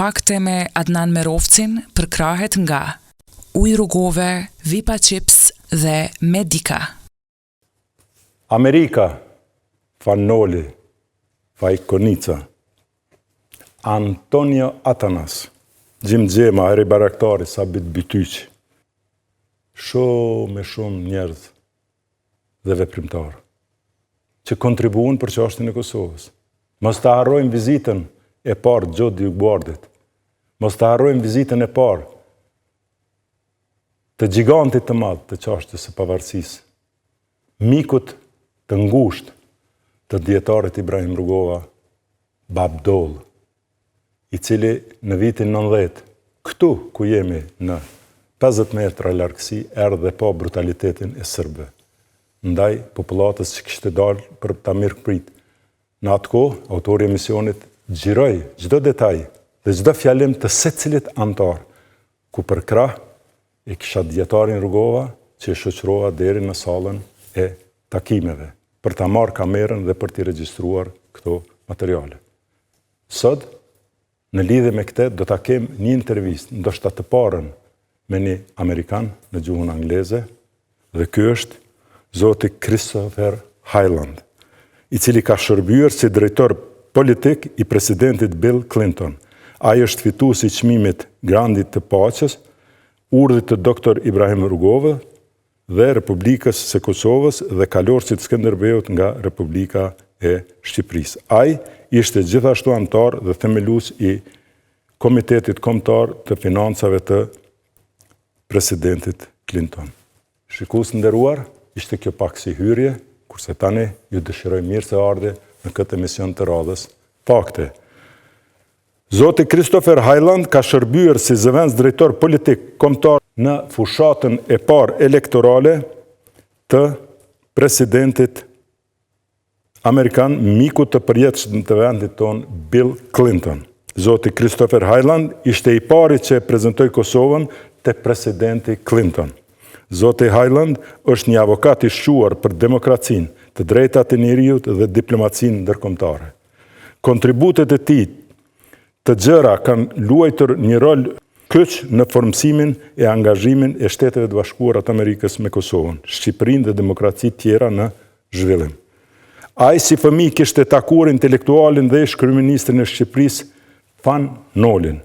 Fakte me Adnan Merovcin përkrahet nga ujë rrugove, vipa chips dhe medika. Amerika, Fanoli, Fajkonica, Antonio Atanas, Gjimgjema, eri baraktari, Sabit Bytyq, shumë njerëz dhe veprimtarë, që kontribuon për çështjen e Kosovës. Mos të harrojmë vizitën e parë Gjodi Guardit. Mos të harrojmë vizitën e parë të gigantit të madh të çështjes së pavarësisë. Mikut të ngushtë të dietarit Ibrahim Rugova, Babdol, i cili në vitin 90, këtu ku jemi në 50 metra largësi, erdhe dhe pa brutalitetin e serbëve ndaj popullatës që kishte dalë për ta mirëprit. Në atë kohë, autori i emisionit xhiroi çdo detaj dhe çdo fjalim të secilit antar, ku për krah e kisha dietarin Rugova që e shoqërova deri në sallën e takimeve për ta marrë kamerën dhe për t'i regjistruar këto materiale. Sot, në lidhje me këtë, do ta kem një intervistë, ndoshta të parën me një Amerikan në gjuhën angleze, dhe ky është zoti Christopher HYLAND, i cili ka shërbyer si drejtor politik i presidentit Bill Clinton. Ai është fituesi i çmimit Grandit të Paqes, urdhit të Dr. Ibrahim Rugova dhe Republikës së Kosovës dhe kalorësit Skënderbeut nga Republika e Shqipërisë. Ai ishte gjithashtu antar dhe themelues i Komitetit Kombëtar të Financave të presidentit Clinton. Shikues nderuar, ishte kjo pak si hyrje, kurse tani ju dëshiroj mirë se ardhi në këtë emision të radhës Fakte. Zoti Christopher HYLAND ka shërbyer si zëvendës drejtor politik kombëtar në fushatën e parë elektorale të presidentit Amerikan, miku të përjetshëm të vendit ton, Bill Clinton. Zoti Christopher HYLAND ishte i pari që e prezantoi Kosovën te presidenti Clinton. Zoti HYLAND është një avokat i shquar për demokracinë, të drejtat e njerëzit dhe diplomacinë ndërkombëtare. Kontributet e tij të gjëra kanë luajtur një rol kyç në formësimin e angazhimin e Shteteve të Bashkuara të Amerikës me Kosovën, Shqipërinë dhe demokracitë tjera në zhvillim. Ai si fëmijë kishte takuar intelektualin dhe ish-kryeministrin e Shqipërisë, Fan Nolin,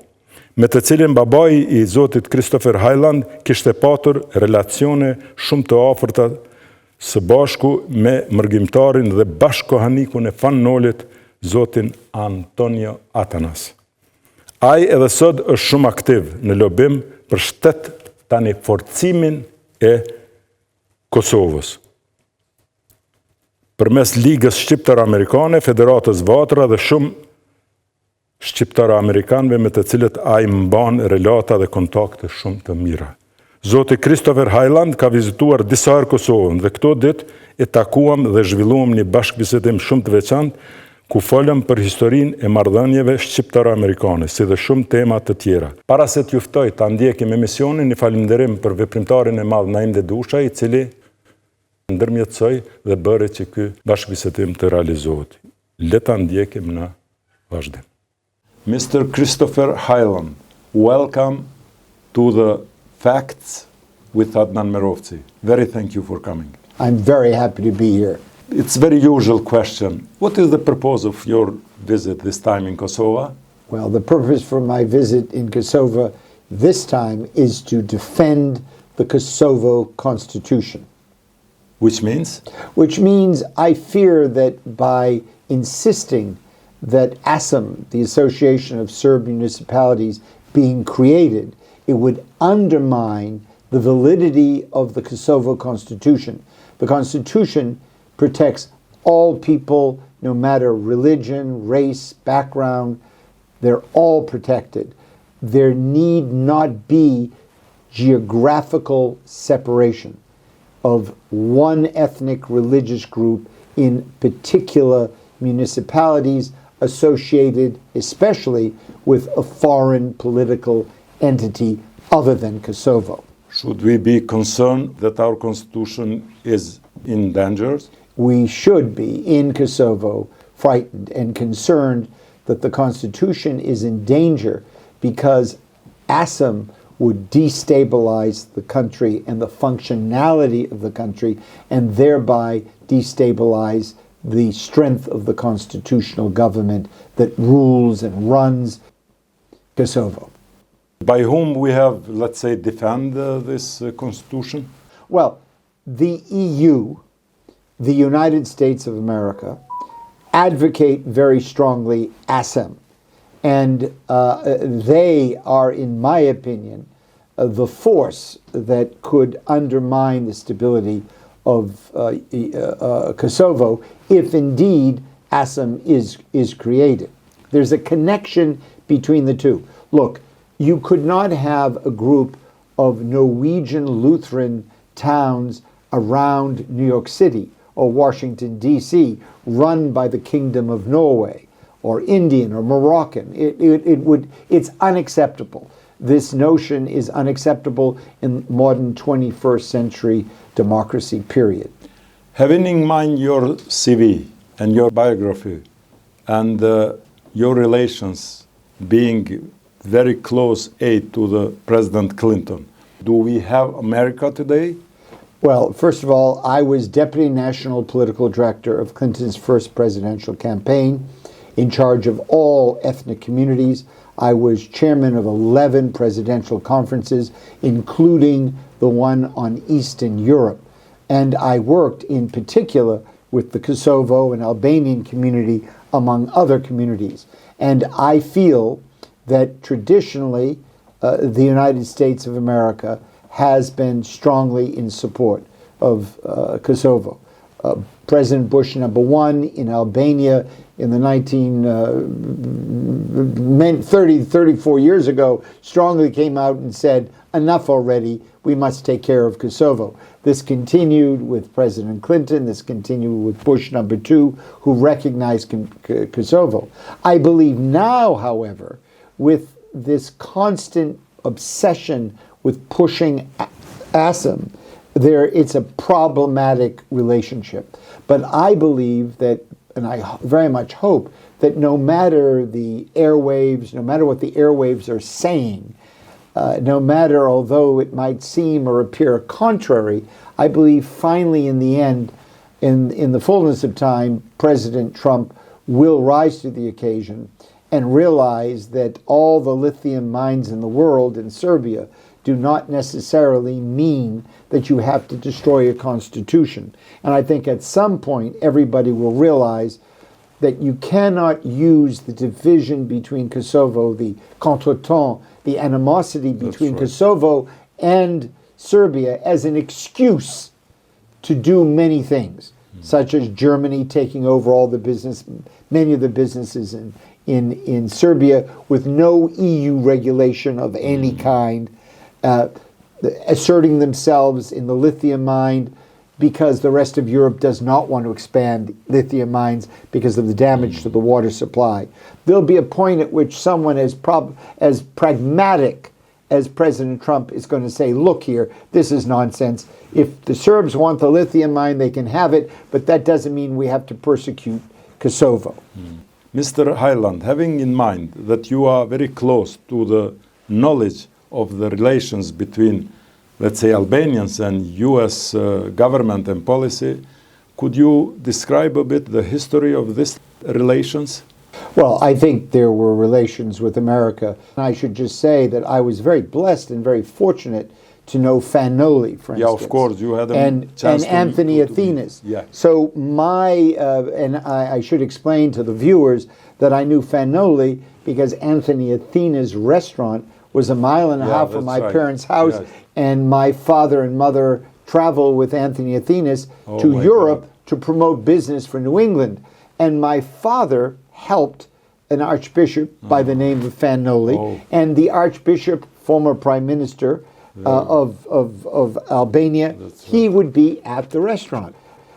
me të cilin babai i zotit Christopher HYLAND kishte patur relacione shumë të afërta së bashku me mërgjimtarin dhe bashkohanikun e Fan Nolit, zotin Antonio Atanas. Ai edhe sot është shumë aktiv në lobim për tani forcimin e Kosovës. Përmes Ligës Shqiptar-Amerikane, Federatës Vatra dhe shumë shqiptar-amerikanëve me të cilët ai mban relata dhe kontakte shumë të mira. Zoti Christopher HYLAND ka vizituar disa herë Kosovën dhe këto ditë e takuam dhe zhvilluam një bashkëbisedim shumë të veçantë ku folëm për historinë e marrëdhënieve shqiptar-amerikane, si dhe shumë tema të tjera. Para se t'ju ftoj ta ndjekim emisionin, një falënderim për veprimtarin e madh Naim Dedusha, i cili ndërmjetësoi dhe bëri që ky bashkëbisedim të realizohet. Le ta ndjekim në vazhdim. Mr. Christopher HYLAND, welcome to the Facts with Adnan Merovcin. Very thank you for coming. I'm very happy to be here. It's a very usual question. What is the purpose of your visit this time in Kosovo? Well, the purpose for my visit in Kosovo this time is to defend the Kosovo Constitution. Which means? Which means I fear that by insisting that ASEM, the Association of Serb Municipalities, being created, it would undermine the validity of the Kosovo Constitution. The Constitution protects all people, no matter religion, race, background. They're all protected. There need not be geographical separation of one ethnic religious group in particular municipalities associated especially with a foreign political entity other than Kosovo. Should we be concerned that our constitution is in danger? We should be, in Kosovo, frightened and concerned that the constitution is in danger because ASEM would destabilize the country and the functionality of the country, and thereby destabilize the strength of the constitutional government that rules and runs Kosovo. By whom we have, let's say, defend this constitution? Well, the EU, the United States of America, advocate very strongly ASEM. And they are, in my opinion, the force that could undermine the stability of Kosovo if indeed ASEM is created. There's a connection between the two. Look, you could not have a group of Norwegian Lutheran towns around New York City or Washington, D.C., run by the Kingdom of Norway, or Indian or Moroccan. It's unacceptable. This notion is unacceptable in modern 21st century democracy, period. Having in mind your CV and your biography and your relations being very close aid to the President Clinton, do we have America today? Well, first of all, I was Deputy National Political Director of Clinton's first presidential campaign, in charge of all ethnic communities. I was chairman of 11 presidential conferences, including the one on Eastern Europe. And I worked in particular with the Kosovo and Albanian community, among other communities. And I feel that traditionally the United States of America has been strongly in support of Kosovo. President Bush #1 in Albania in the 34 years ago strongly came out and said, enough already, we must take care of Kosovo. This continued with President Clinton, this continued with Bush #2, who recognized Kosovo. I believe now, however, with this constant obsession with pushing ASEM, it's a problematic relationship. But I believe that, and I very much hope, that no matter the airwaves, no matter what the airwaves are saying, no matter, although it might seem or appear contrary, I believe finally in the end, in the fullness of time, President Trump will rise to the occasion and realize that all the lithium mines in the world in Serbia do not necessarily mean that you have to destroy a constitution. And I think at some point everybody will realize that you cannot use the division between Kosovo, the contretemps, the animosity between Kosovo and Serbia as an excuse to do many things, such as Germany taking over all the business, many of the businesses in Serbia with no EU regulation of any kind, asserting themselves in the lithium mine because the rest of Europe does not want to expand lithium mines because of the damage to the water supply. There'll be a point at which someone as pragmatic as President Trump is going to say, look here, this is nonsense. If the Serbs want the lithium mine, they can have it, but that doesn't mean we have to persecute Kosovo. Mr. Hyland, having in mind that you are very close to the knowledge of the relations between, let's say, Albanians and U.S. government and policy, could you describe a bit the history of these relations? Well, I think there were relations with America. I should just say that I was very blessed and very fortunate to know Fanoli, for instance. Yeah, of course, you had and Anthony Athenas. Yeah. So I should explain to the viewers that I knew Fanoli because Anthony Athenas' restaurant was a mile and a half from my parents' house, and my father and mother traveled with Anthony Athenas to Europe to promote business for New England. And my father helped an archbishop by the name of Fanoli, and the archbishop, former prime minister of Albania, he would be at the restaurant.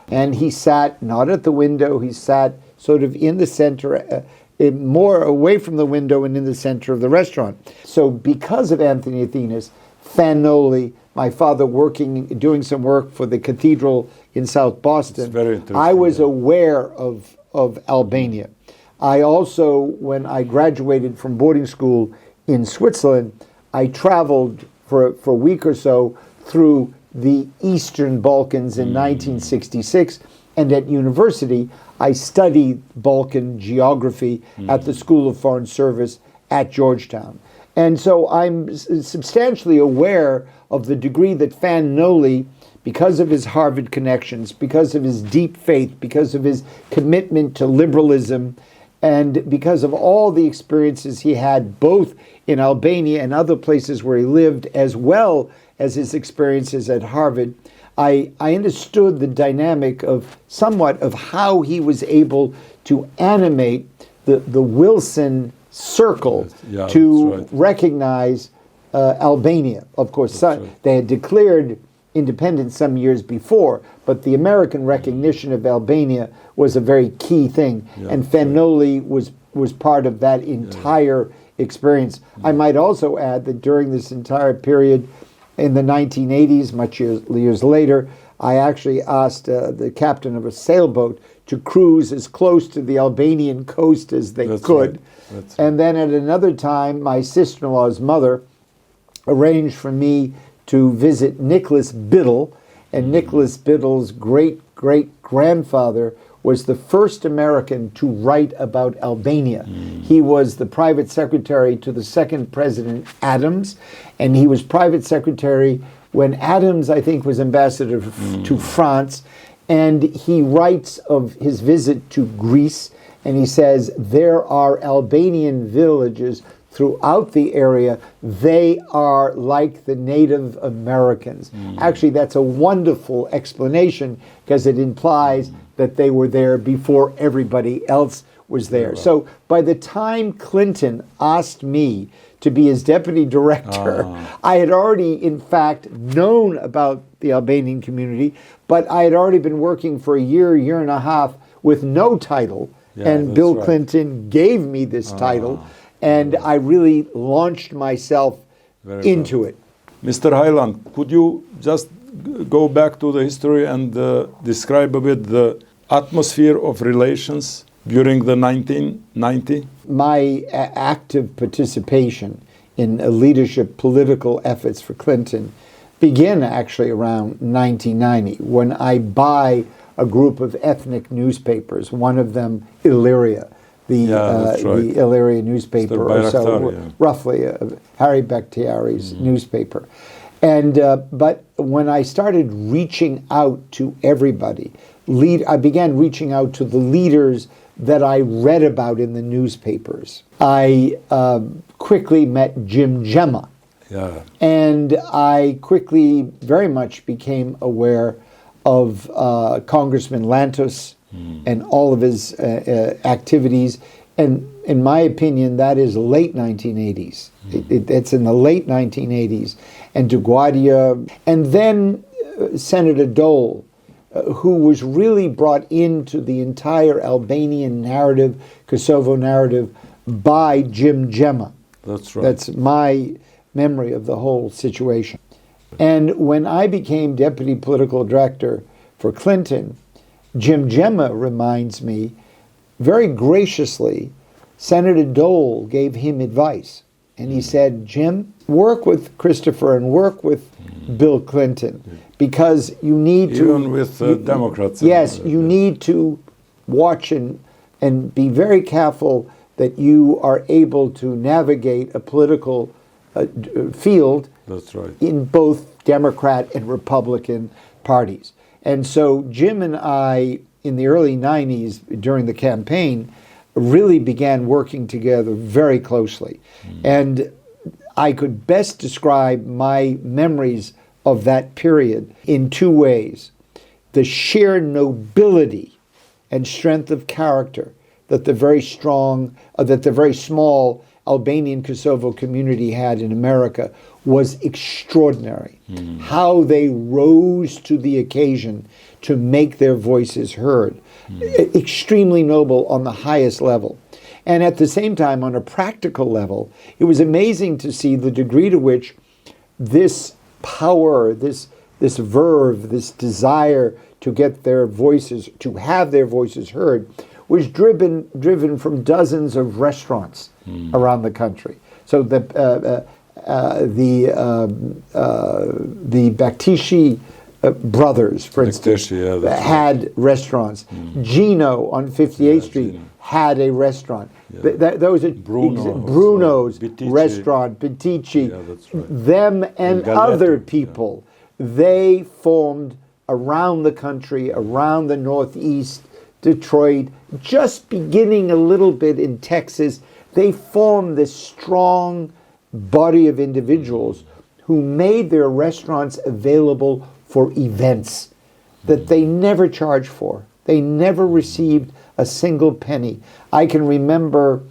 And he sat not at the window, he sat sort of in the center, more away from the window and in the center of the restaurant. So because of Anthony Athenas, Fanoli, my father doing some work for the cathedral in South Boston, I was aware of Albania. I also, when I graduated from boarding school in Switzerland, I traveled for a week or so through the Eastern Balkans in 1966, and at university, I studied Balkan geography at the School of Foreign Service at Georgetown. And so I'm substantially aware of the degree that Fan Noli, because of his Harvard connections, because of his deep faith, because of his commitment to liberalism, and because of all the experiences he had both in Albania and other places where he lived, as well as his experiences at Harvard, I understood the dynamic of somewhat of how he was able to animate the Wilson circle to recognize Albania. Of course, they had declared independence some years before, but the American recognition of Albania was a very key thing, and Fan Noli was part of that entire experience. I might also add that during this entire period in the 1980s, much years later, I actually asked the captain of a sailboat to cruise as close to the Albanian coast as they could. Right. And then at another time, my sister-in-law's mother arranged for me to visit Nicholas Biddle, and Nicholas Biddle's great-great-grandfather was the first American to write about Albania. He was the private secretary to the second President Adams, and he was private secretary when Adams, I think, was ambassador to France, and he writes of his visit to Greece, and he says, there are Albanian villages throughout the area. They are like the Native Americans. Actually, that's a wonderful explanation because it implies that they were there before everybody else was there. So by the time Clinton asked me to be his deputy director, I had already, in fact, known about the Albanian community, but I had already been working for a year and a half with no title, and Bill Clinton gave me this title, and I really launched myself into it. Mr. Hyland, could you just go back to the history and describe a bit the atmosphere of relations during the 1990? My active participation in leadership political efforts for Clinton began actually around 1990 when I buy a group of ethnic newspapers, one of them Illyria, the Illyria newspaper, or so, roughly Harry Bakhtiari's newspaper. And but when I started reaching out to everybody, I began reaching out to the leaders that I read about in the newspapers. I quickly met Jim Gemma, and I quickly very much became aware of Congressman Lantos and all of his activities. And in my opinion, that is late 1980s. It's in the late 1980s. And DeGuardia, and then Senator Dole, who was really brought into the entire Albanian narrative, Kosovo narrative, by Jim Gemma. That's right. That's my memory of the whole situation. And when I became deputy political director for Clinton, Jim Gemma reminds me, very graciously, Senator Dole gave him advice. And he said, Jim, work with Christopher and work with Bill Clinton, because you need to... Even with Democrats. Yes, you need to watch and be very careful that you are able to navigate a political field. That's right. In both Democrat and Republican parties. And so Jim and I, in the early 90s, during the campaign, really began working together very closely. And I could best describe my memories of that period in two ways. The sheer nobility and strength of character that the very small Albanian Kosovo community had in America was extraordinary. How they rose to the occasion to make their voices heard. Extremely noble on the highest level. And at the same time, on a practical level, it was amazing to see the degree to which this power, this verve, this desire to get their voices, to have their voices heard, was driven from dozens of restaurants around the country. So the Baktishi brothers, for instance, had restaurants. Gino on 58th Street had a restaurant. Those are Bruno's restaurant, Bitici. Them and other people, they formed around the country, around the Northeast, Detroit, just beginning a little bit in Texas. They formed this strong body of individuals who made their restaurants available for events that they never charged for. They never received a single penny. I can remember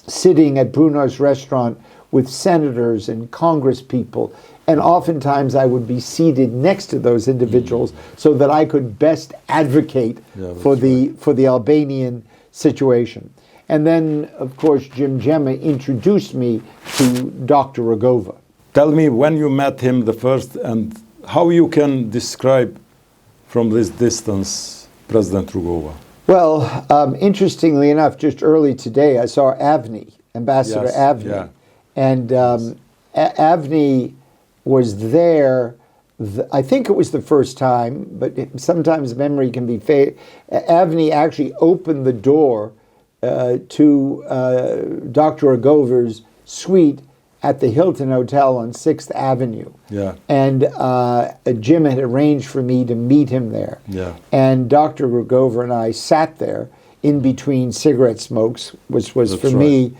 sitting at Bruno's restaurant with senators and congress people, and oftentimes I would be seated next to those individuals so that I could best advocate for the Albanian situation. And then, of course, Jim Gemma introduced me to Dr. Rugova. Tell me when you met him the first, and how you can describe from this distance President Rugova. Well, interestingly enough, just early today, I saw Avni, Ambassador Avni. And Avni was there, I think it was the first time, but sometimes memory can be fake. Avni actually opened the door to Dr. Rugova's suite at the Hilton Hotel on 6th Avenue. And Jim had arranged for me to meet him there. And Dr. Rugova and I sat there in between cigarette smokes, which was for me,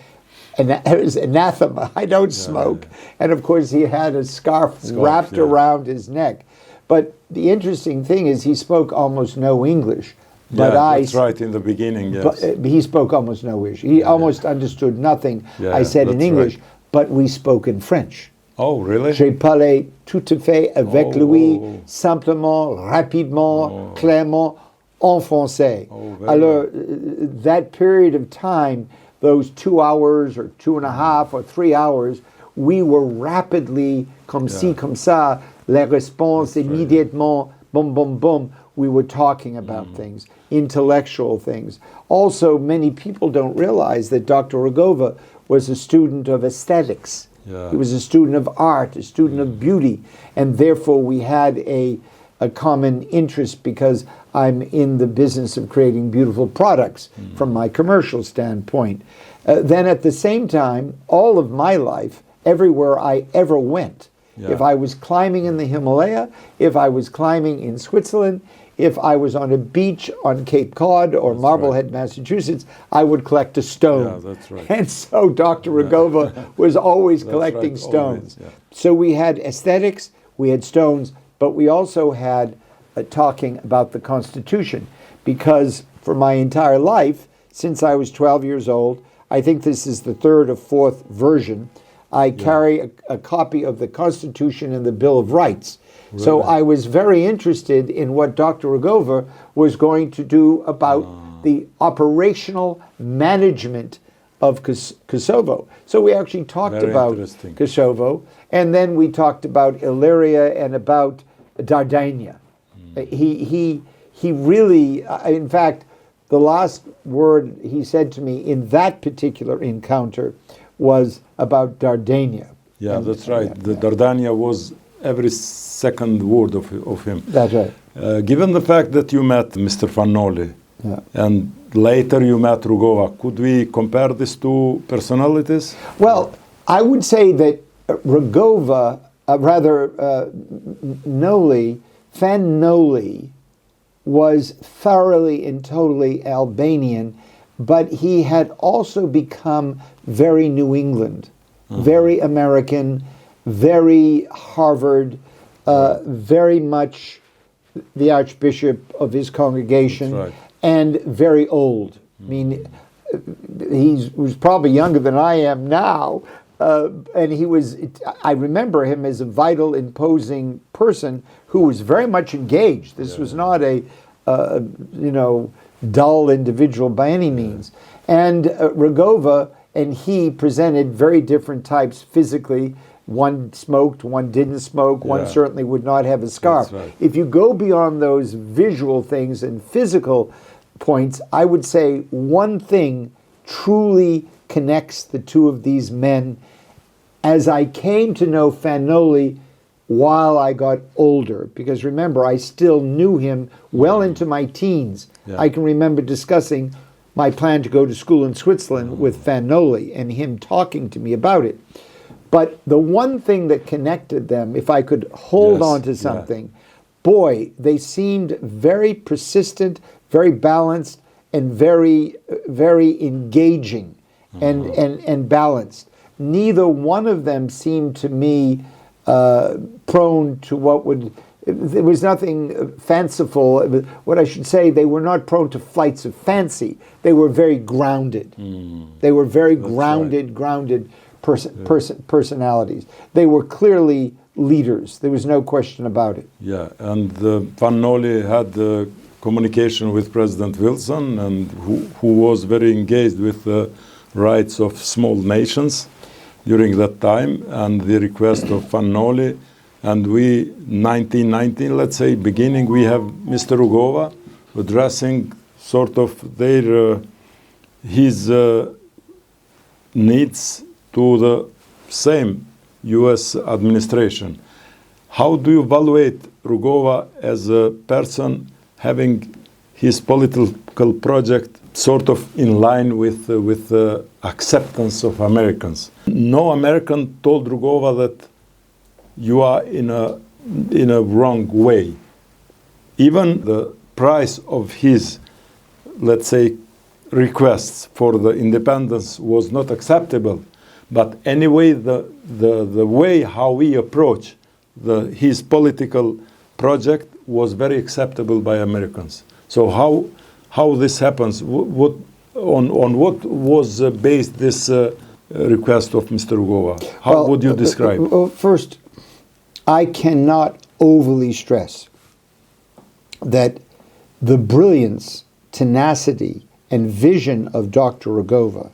and it was anathema. I don't smoke. And of course he had a scarf wrapped around his neck. But the interesting thing is he spoke almost no English. But that's right, in the beginning, but he spoke almost no English. He almost understood nothing I said in English, but we spoke in French. Oh, really? J'ai parlé tout à fait avec lui, simplement, rapidement, clairement, en français. Alors, that period of time, those 2 hours or 2.5 or 3 hours, we were rapidly, comme ci, comme ça, les réponses immédiatement, boom, boom, boom. We were talking about things, intellectual things. Also, many people don't realize that Dr. Rugova was a student of aesthetics. He was a student of art, a student of beauty, and therefore we had a common interest because I'm in the business of creating beautiful products from my commercial standpoint. Then at the same time, all of my life, everywhere I ever went, if I was climbing in the Himalaya, if I was climbing in Switzerland, if I was on a beach on Cape Cod or Marblehead, Massachusetts, I would collect a stone. And so Dr. Rugova was always collecting stones. So we had aesthetics, we had stones, but we also had talking about the Constitution, because for my entire life, since I was 12 years old, I think this is the third or fourth version, I carry a copy of the Constitution and the Bill of Rights. So I was very interested in what Dr. Rugova was going to do about the operational management of Kosovo. So we actually talked about Kosovo, and then we talked about Illyria and about Dardania. He really, in fact, the last word he said to me in that particular encounter was about Dardania. That's right. The Dardania was every second word of him. That's right. Given the fact that you met Mr. Fannoli and later you met Rugova, could we compare these two personalities? Well, I would say that Rugova, Fan Noli, was thoroughly and totally Albanian, but he had also become very New England, very American, very Harvard, very much the Archbishop of his congregation, and very old. I mean, he was probably younger than I am now, and I remember him as a vital, imposing person who was very much engaged. This was not a, dull individual by any means. And Rugova and he presented very different types physically. One smoked, one didn't smoke, one certainly would not have a scarf. If you go beyond those visual things and physical points, I would say one thing truly connects the two of these men as I came to know Fanoli while I got older. Because remember, I still knew him well into my teens. Yeah. I can remember discussing my plan to go to school in Switzerland with Fanoli and him talking to me about it. But the one thing that connected them, if I could hold on to something, boy, they seemed very persistent, very balanced, and very, very engaging and balanced. Neither one of them seemed to me prone to what would... There was nothing fanciful. What I should say, they were not prone to flights of fancy. They were very grounded. They were very grounded personalities. They were clearly leaders. There was no question about it. Yeah, and Fanoli had communication with President Wilson, and who was very engaged with the rights of small nations during that time, and the request of Fanoli. And we, 1919, let's say, beginning, we have Mr. Rugova addressing sort of his needs to the same U.S. administration. How do you evaluate Rugova as a person having his political project sort of in line with the acceptance of Americans? No American told Rugova that you are in a wrong way. Even the price of his, let's say, requests for the independence was not acceptable. But anyway, the way how we approach his political project was very acceptable by Americans. So how this happens? On what was based this request of Mr. Rugova? How would you describe? Well, first, I cannot overly stress that the brilliance, tenacity, and vision of Dr. Rugova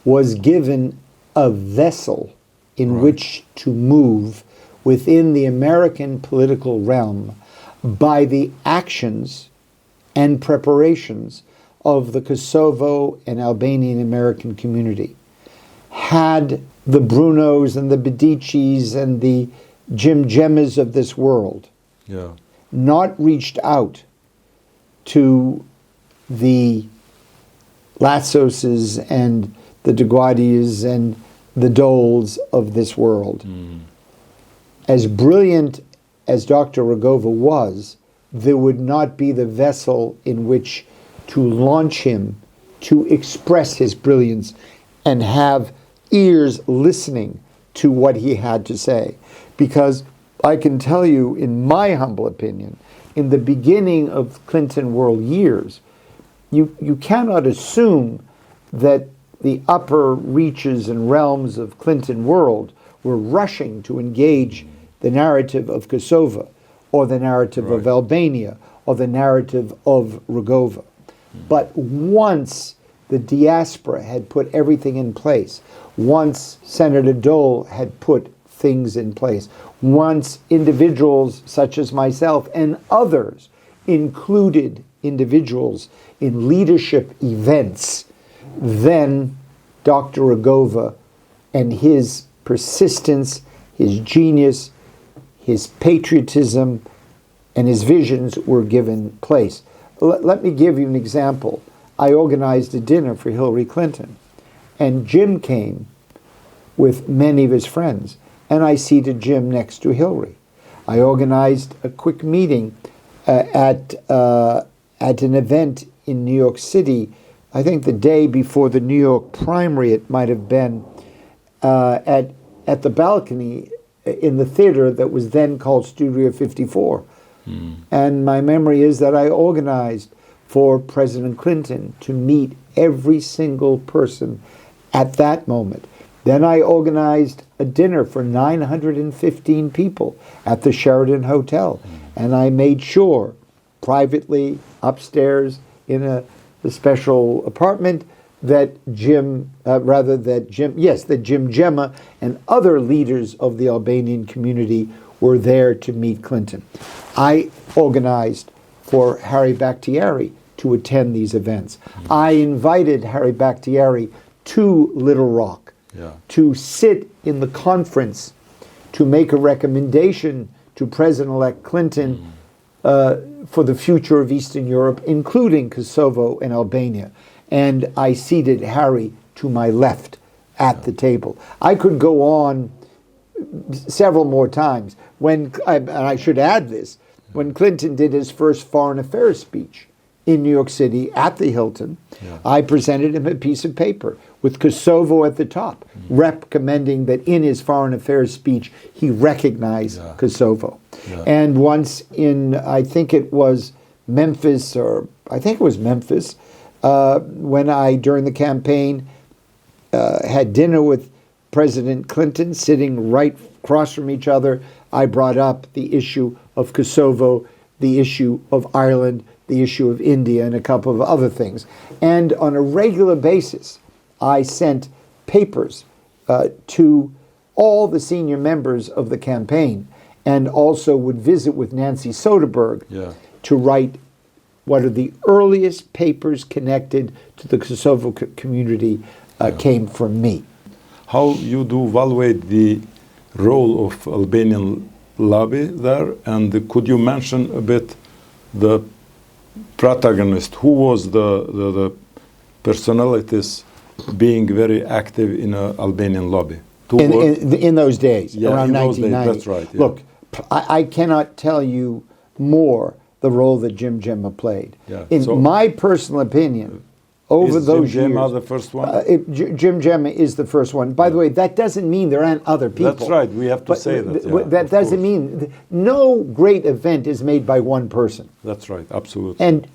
was given a vessel in which to move within the American political realm by the actions and preparations of the Kosovo and Albanian American community. Had the Brunos and the Bedicis and the Jim Gemmas of this world not reached out to the Latsoses and the Deguadis and the Doles of this world, as brilliant as Dr. Rugova was, there would not be the vessel in which to launch him, to express his brilliance, and have ears listening to what he had to say. Because I can tell you, in my humble opinion, in the beginning of Clinton world years, you cannot assume that the upper reaches and realms of Clinton world were rushing to engage the narrative of Kosovo, or the narrative of Albania, or the narrative of Rugova. But once the diaspora had put everything in place, once Senator Dole had put things in place, once individuals such as myself and others included individuals in leadership events, then Dr. Rugova and his persistence, his genius, his patriotism, and his visions were given place. Let me give you an example. I organized a dinner for Hillary Clinton, and Jim came with many of his friends, and I seated Jim next to Hillary. I organized a quick meeting at an event in New York City, I think the day before the New York primary, it might have been, at the balcony in the theater that was then called Studio 54. And my memory is that I organized for President Clinton to meet every single person at that moment. Then I organized a dinner for 915 people at the Sheraton Hotel. And I made sure, privately, upstairs in a special apartment, that Jim Gemma and other leaders of the Albanian community were there to meet Clinton. I organized for Harry Bakhtiari to attend these events. I invited Harry Bakhtiari to Little Rock, to sit in the conference to make a recommendation to President-elect Clinton for the future of Eastern Europe, including Kosovo and Albania. And I seated Harry to my left at the table. I could go on several more times. And I should add this, when Clinton did his first foreign affairs speech in New York City at the Hilton, I presented him a piece of paper with Kosovo at the top, recommending that in his foreign affairs speech he recognize Kosovo. And once in, I think it was Memphis, when I, during the campaign, had dinner with President Clinton, sitting right across from each other, I brought up the issue of Kosovo, the issue of Ireland, the issue of India, and a couple of other things. And on a regular basis, I sent papers to all the senior members of the campaign, and also would visit with Nancy Soderberg to write what are the earliest papers connected to the Kosovo community came from me. How you do evaluate the role of Albanian lobby there, and could you mention a bit the protagonist? Who was the personalities being very active in an Albanian lobby? In those days, around 1990. That's right. Yeah. Look, I cannot tell you more the role that Jim Gemma played. In my personal opinion, over those years... Jim Gemma the first one? Jim Gemma is the first one. By the way, that doesn't mean there aren't other people. That's right, we have to say that. That doesn't mean... No great event is made by one person. That's right, absolutely. And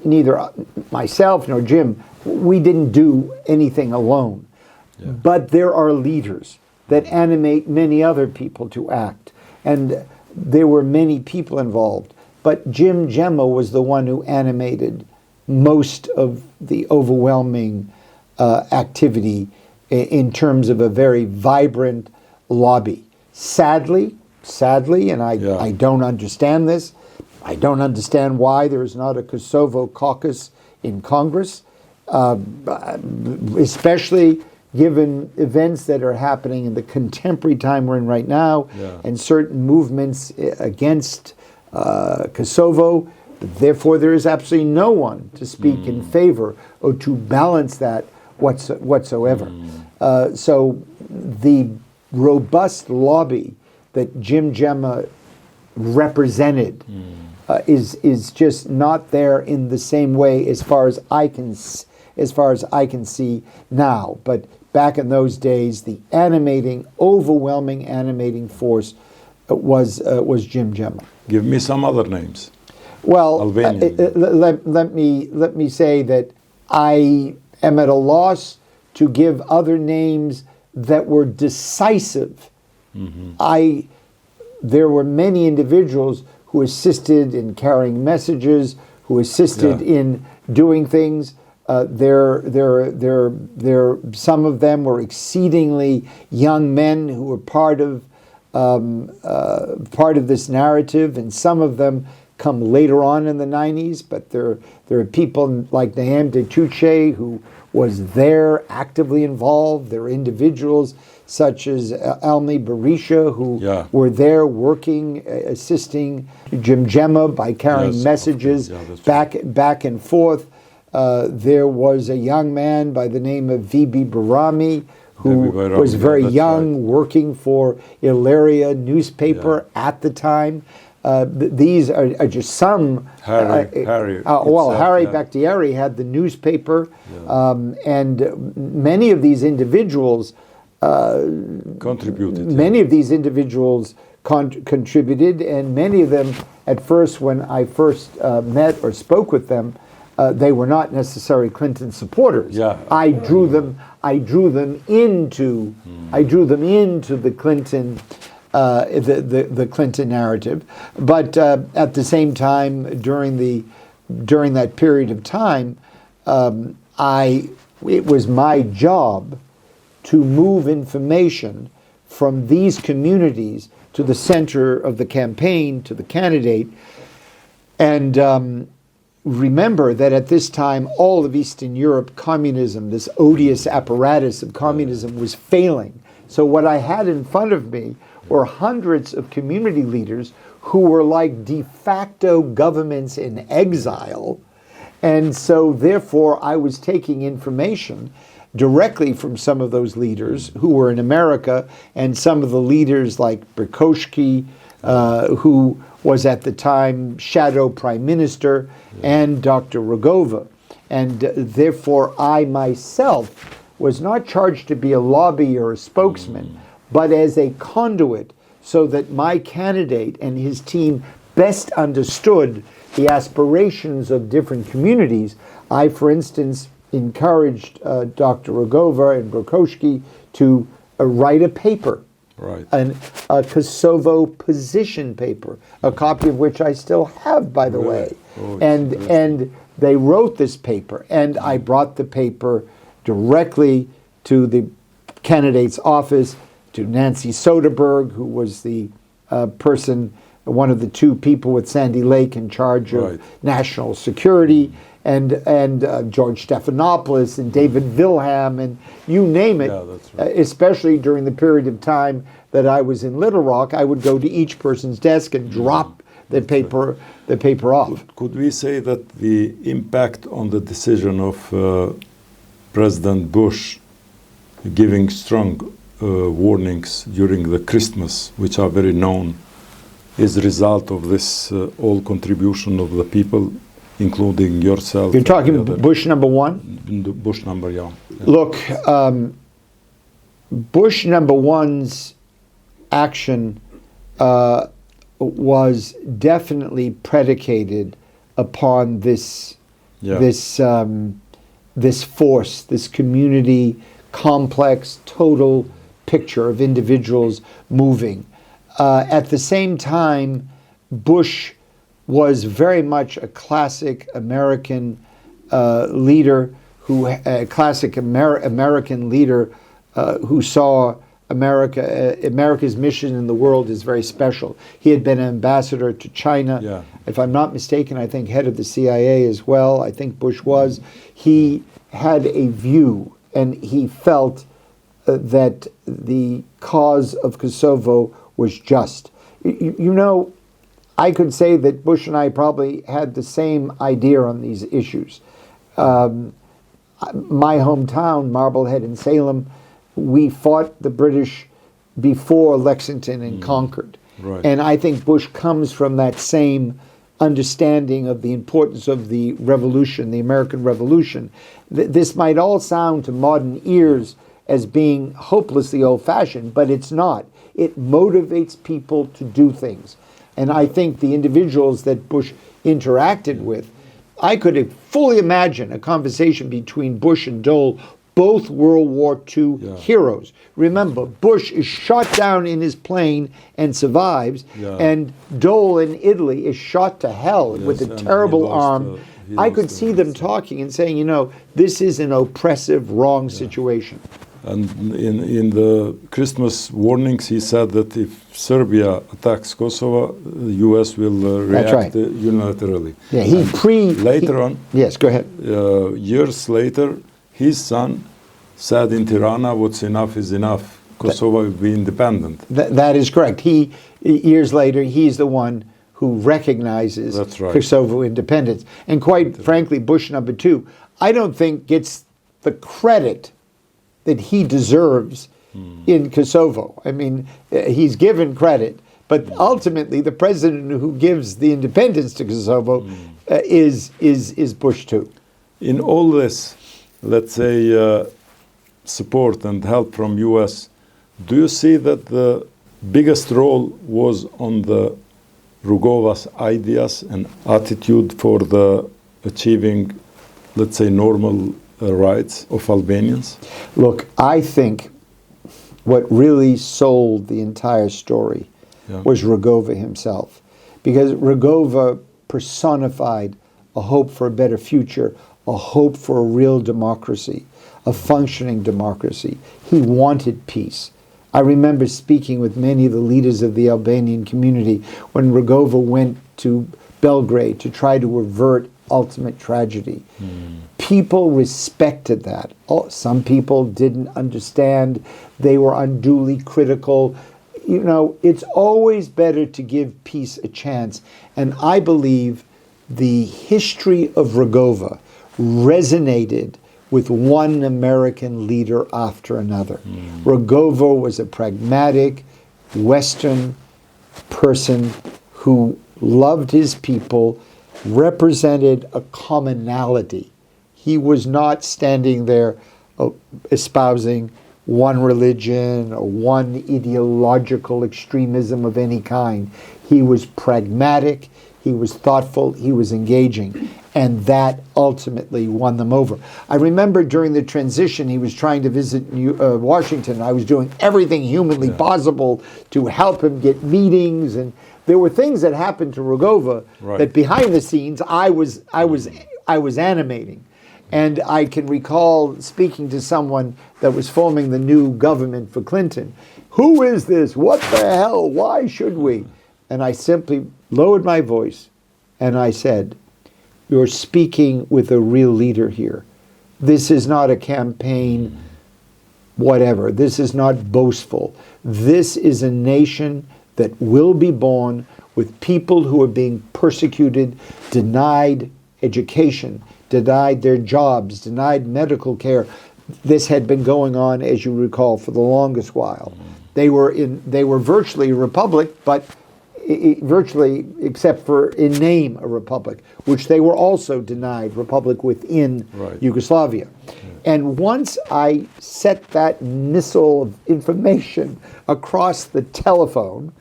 neither myself nor Jim, we didn't do anything alone. But there are leaders that animate many other people to act. And there were many people involved. But Jim Gemma was the one who animated most of the overwhelming activity in terms of a very vibrant lobby. Sadly, and I don't understand this, I don't understand why there is not a Kosovo caucus in Congress, especially given events that are happening in the contemporary time we're in right now, and certain movements against Kosovo. Therefore, there is absolutely no one to speak in favor or to balance that whatsoever. So the robust lobby that Jim Gemma represented is just not there in the same way as far as I can see now. But back in those days, the overwhelming animating force was Jim Gemma. Give me some other names. Well, let me say that I am at a loss to give other names that were decisive. There were many individuals who assisted in carrying messages, who assisted in doing things. Some of them were exceedingly young men who were part of this narrative, and some of them come later on in the 90s, but there are people like Naham Detuche who was there actively involved. There are individuals such as Almi Berisha who were there working, assisting Jim Gemma by carrying messages back and forth. There was a young man by the name of V.B. Barami who was very young, working for Ilaria newspaper at the time. These are just some. Harry Bakhtiari had the newspaper, and many of these individuals contributed. Many of these individuals contributed, and many of them, at first, when I first met or spoke with them, they were not necessarily Clinton supporters. I drew them into the Clinton. The Clinton narrative, but at the same time, during that period of time, it was my job to move information from these communities to the center of the campaign, to the candidate, and remember that at this time, all of Eastern Europe, communism, this odious apparatus of communism was failing. So what I had in front of me were hundreds of community leaders who were like de facto governments in exile. And so therefore I was taking information directly from some of those leaders who were in America, and some of the leaders like Berkoshki, who was at the time shadow prime minister, and Dr. Rogova. And therefore I myself was not charged to be a lobby or a spokesman, but as a conduit, so that my candidate and his team best understood the aspirations of different communities. I, for instance, encouraged Dr. Rogova and Berkoshki to write a paper, a Kosovo position paper, a copy of which I still have, by the way. And they wrote this paper, and I brought the paper directly to the candidate's office, to Nancy Soderberg, who was the person, one of the two people with Sandy Lake in charge of national security, and George Stephanopoulos and David Wilhelm, and you name it. Especially during the period of time that I was in Little Rock, I would go to each person's desk and drop the paper off. Could we say that the impact on the decision of President Bush giving strong warnings during the Christmas, which are very known, is the result of this all contribution of the people, including yourself? You're talking Bush number one? Bush number, yeah. Look, Bush number one's action was definitely predicated upon this force, this community complex, total picture of individuals moving. At the same time, Bush was very much a classic American leader, American leader who saw America's mission in the world is very special. He had been an ambassador to China. If I'm not mistaken, I think head of the CIA as well. I think Bush was. He had a view, and he felt that the cause of Kosovo was just. You know, I could say that Bush and I probably had the same idea on these issues. My hometown, Marblehead in Salem, we fought the British before Lexington and Concord. And I think Bush comes from that same understanding of the importance of the revolution, the American Revolution. This might all sound to modern ears as being hopelessly old-fashioned, but it's not. It motivates people to do things. And I think the individuals that Bush interacted with, I could fully imagine a conversation between Bush and Dole, both World War II heroes. Remember, Bush is shot down in his plane and survives, and Dole in Italy is shot to hell with a terrible arm. I could see them talking and saying, you know, this is an oppressive, wrong situation. And in the Christmas warnings, he said that if Serbia attacks Kosovo, the U.S. will react unilaterally. Later on, yes, go ahead. Years later, his son said in Tirana, "What's enough is enough. Kosovo will be independent." That is correct. Years later, he's the one who recognizes Kosovo independence. And quite frankly, Bush number two, I don't think gets the credit that he deserves in Kosovo. I mean, he's given credit, but ultimately the president who gives the independence to Kosovo is Bush too. In all this, let's say, support and help from U.S., do you see that the biggest role was on the Rugova's ideas and attitude for the achieving, let's say, normal rights of Albanians? Look, I think what really sold the entire story was Rugova himself, because Rugova personified a hope for a better future, a hope for a real democracy, a functioning democracy. He wanted peace. I remember speaking with many of the leaders of the Albanian community when Rugova went to Belgrade to try to avert ultimate tragedy. People respected that. Some people didn't understand. They were unduly critical. You know, it's always better to give peace a chance. And I believe the history of Rugova resonated with one American leader after another. Rugova was a pragmatic Western person who loved his people, represented a commonality. He was not standing there espousing one religion or one ideological extremism of any kind. He was pragmatic, he was thoughtful, he was engaging, and that ultimately won them over. I remember during the transition, he was trying to visit Washington. I was doing everything humanly possible to help him get meetings, and there were things that happened to Rugova that behind the scenes I was animating. And I can recall speaking to someone that was forming the new government for Clinton. Who is this? What the hell? Why should we? And I simply lowered my voice and I said, you're speaking with a real leader here. This is not a campaign, whatever. This is not boastful. This is a nation that will be born with people who are being persecuted, denied education, denied their jobs, denied medical care. This had been going on, as you recall, for the longest while. They were virtually a republic, but virtually, except for in name, a republic, which they were also denied republic within Yugoslavia. And once I set that missile of information across the telephone,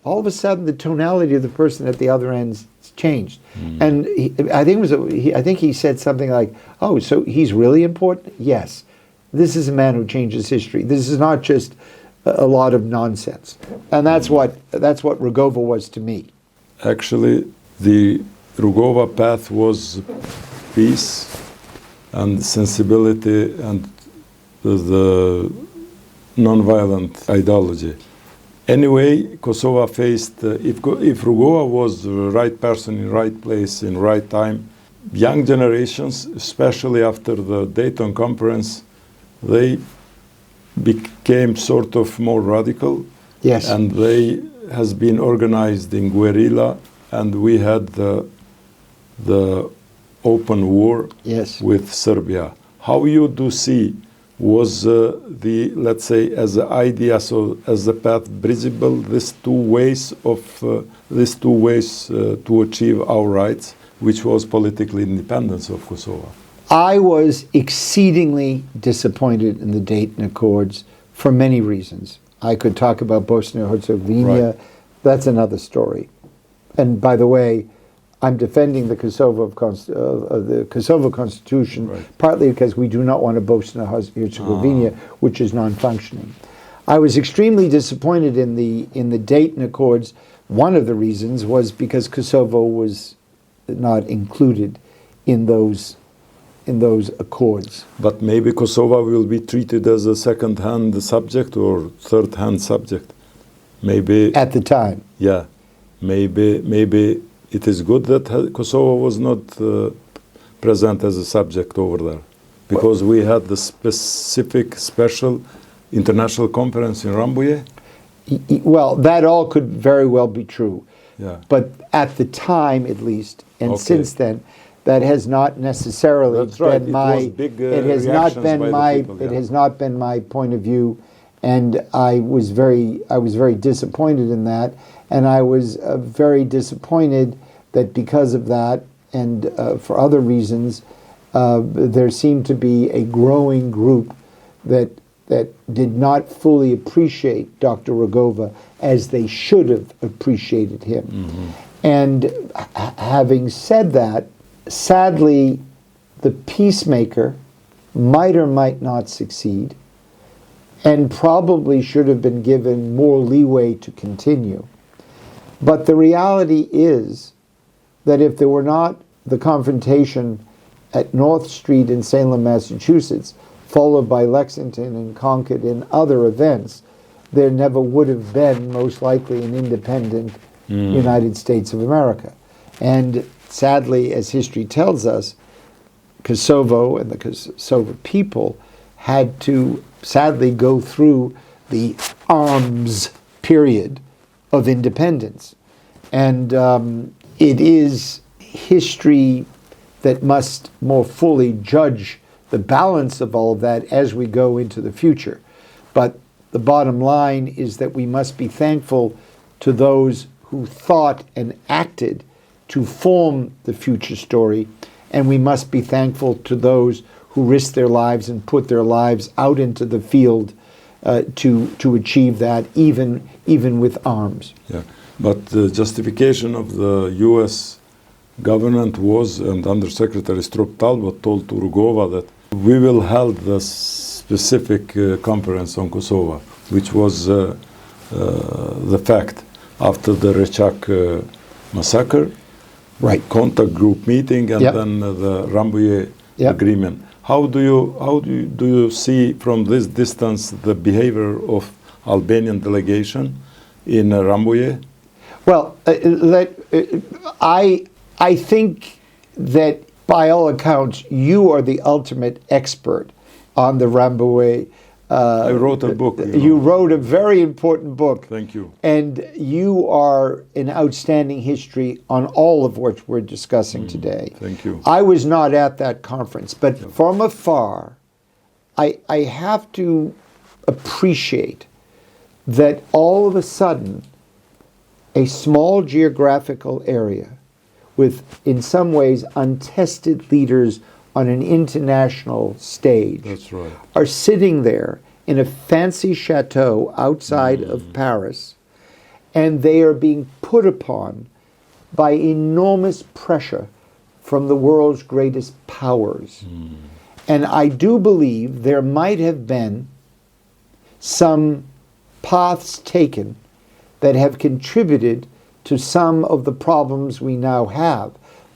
all of a sudden the tonality of the person at the other end changed. And I think he said something like, "Oh, so he's really important?" Yes. This is a man who changes history. This is not just a lot of nonsense. And that's what Rugova was to me. Actually, the Rugova path was peace and sensibility and the non-violent ideology. Anyway, Kosova faced, if Rugova was the right person in right place in right time, young generations, especially after the Dayton Conference, they became sort of more radical. Yes. And they has been organized in guerrilla, and we had the open war with Serbia. How you do see was let's say, as the idea, so as the path visible, these two ways to achieve our rights, which was political independence of Kosovo? I was exceedingly disappointed in the Dayton Accords for many reasons. I could talk about Bosnia and Herzegovina. That's another story. And by the way, I'm defending the Kosovo Constitution, partly because we do not want a Bosnia and Herzegovina, which is non-functioning. I was extremely disappointed in the Dayton Accords. One of the reasons was because Kosovo was not included in those accords. But maybe Kosovo will be treated as a second-hand subject or third-hand subject. Maybe at the time. Yeah, maybe it is good that Kosovo was not present as a subject over there, because we had the special international conference in Rambouillet. Well, that all could very well be true. Yeah. But at the time, at least, and since then, that has not necessarily been my. It has not been my. It has not been my point of view, and I was very disappointed in that, and I was very disappointed that because of that, and for other reasons, there seemed to be a growing group that did not fully appreciate Dr. Rugova as they should have appreciated him. And having said that, sadly, the peacemaker might or might not succeed, and probably should have been given more leeway to continue. But the reality is that if there were not the confrontation at North Street in Salem, Massachusetts, followed by Lexington and Concord and other events, there never would have been, most likely, an independent United States of America. And sadly, as history tells us, Kosovo and the Kosovo people had to sadly go through the arms period of independence. And it is history that must more fully judge the balance of all of that as we go into the future. But the bottom line is that we must be thankful to those who thought and acted to form the future story, and we must be thankful to those who risked their lives and put their lives out into the field to achieve that, even with arms. Yeah, but the justification of the U.S. government was, and Under Secretary Stroop Talbot told to Rugova that we will hold the specific conference on Kosovo, which was the fact after the Rechak massacre, Right. contact group meeting, and then the Rambouillet agreement. How do you see from this distance the behavior of Albanian delegation in Rambouillet? Well, I think that by all accounts, you are the ultimate expert on the Rambouillet. I wrote a book. You wrote a very important book. Thank you. And you are an outstanding history on all of what we're discussing today. Thank you. I was not at that conference, but from afar, I have to appreciate that all of a sudden, a small geographical area with, in some ways, untested leaders on an international stage. That's right. Are sitting there in a fancy chateau outside of Paris, and they are being put upon by enormous pressure from the world's greatest powers. And I do believe there might have been some paths taken that have contributed to some of the problems we now have.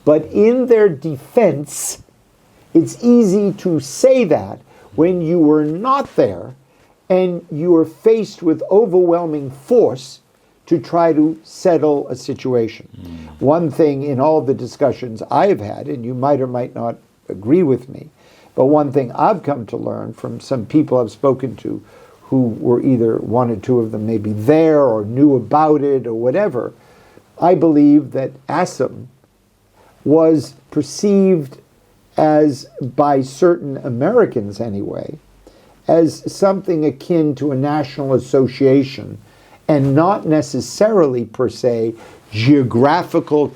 But in their defense, it's easy to say that when you were not there and you were faced with overwhelming force to try to settle a situation. One thing in all the discussions I've had, and you might or might not agree with me, but one thing I've come to learn from some people I've spoken to who were either one or two of them maybe there or knew about it or whatever, I believe that Assam was perceived as, by certain Americans anyway, as something akin to a national association and not necessarily per se 10 geographical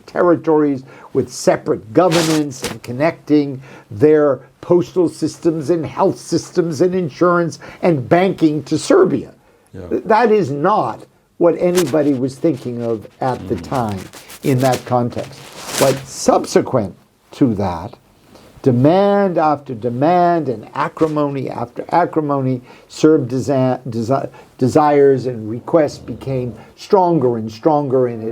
territories with separate governance and connecting their postal systems and health systems and insurance and banking to Serbia. That is not what anybody was thinking of at the time in that context. But subsequent to that, demand after demand and acrimony after acrimony, Serb desires and requests became stronger and stronger, and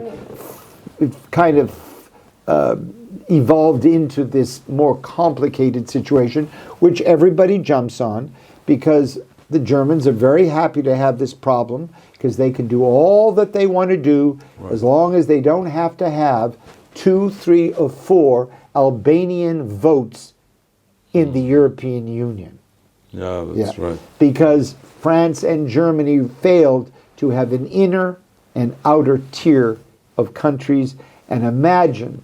it kind of evolved into this more complicated situation, which everybody jumps on because the Germans are very happy to have this problem because they can do all that they want to do as long as they don't have to have 2, 3, or 4 Albanian votes in the European Union. Yeah, that's right. Because France and Germany failed to have an inner and outer tier of countries. And imagine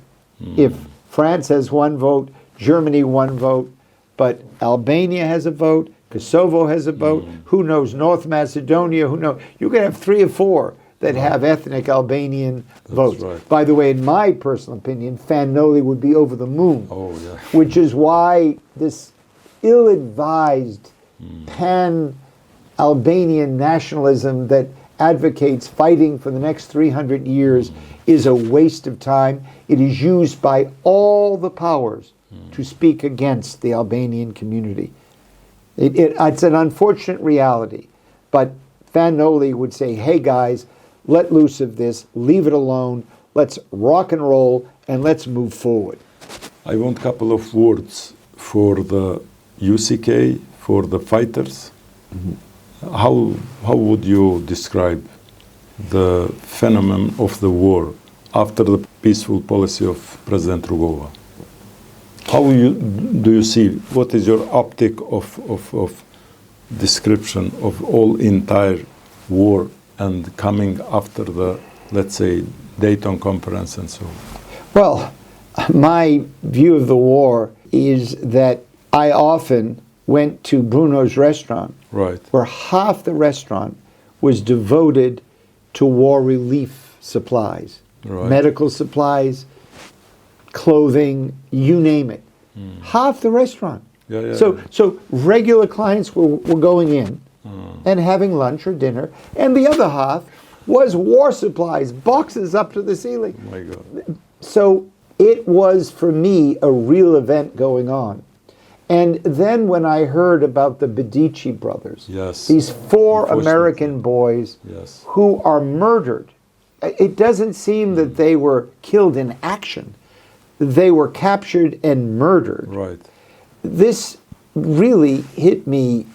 if France has 1 vote, Germany 1 vote, but Albania has a vote, Kosovo has a vote, who knows, North Macedonia, who knows. You could have 3 or 4 that have ethnic Albanian votes. Right. By the way, in my personal opinion, Fanoli would be over the moon. Oh, yeah. Which is why this ill-advised pan-Albanian nationalism that advocates fighting for the next 300 years is a waste of time. It is used by all the powers to speak against the Albanian community. It's an unfortunate reality, but Fanoli would say, hey guys, let loose of this, leave it alone, let's rock and roll, and let's move forward. I want a couple of words for the UCK, for the fighters. How would you describe the phenomenon of the war after the peaceful policy of President Rugova. How do you see, what is your optic of description of all entire war and coming after the, let's say, Dayton Conference and so on? Well, my view of the war is that I often went to Bruno's restaurant, Right. where half the restaurant was devoted to war relief supplies, Right. medical supplies, clothing, you name it. Half the restaurant. Yeah. So regular clients were going in and having lunch or dinner, and the other half was war supplies, boxes up to the ceiling. Oh my God. So it was, for me, a real event going on. And then when I heard about the Bedici brothers, Yes. these four Unfortunately. American boys Yes. who are murdered, it doesn't seem that they were killed in action. They were captured and murdered. Right. This really hit me.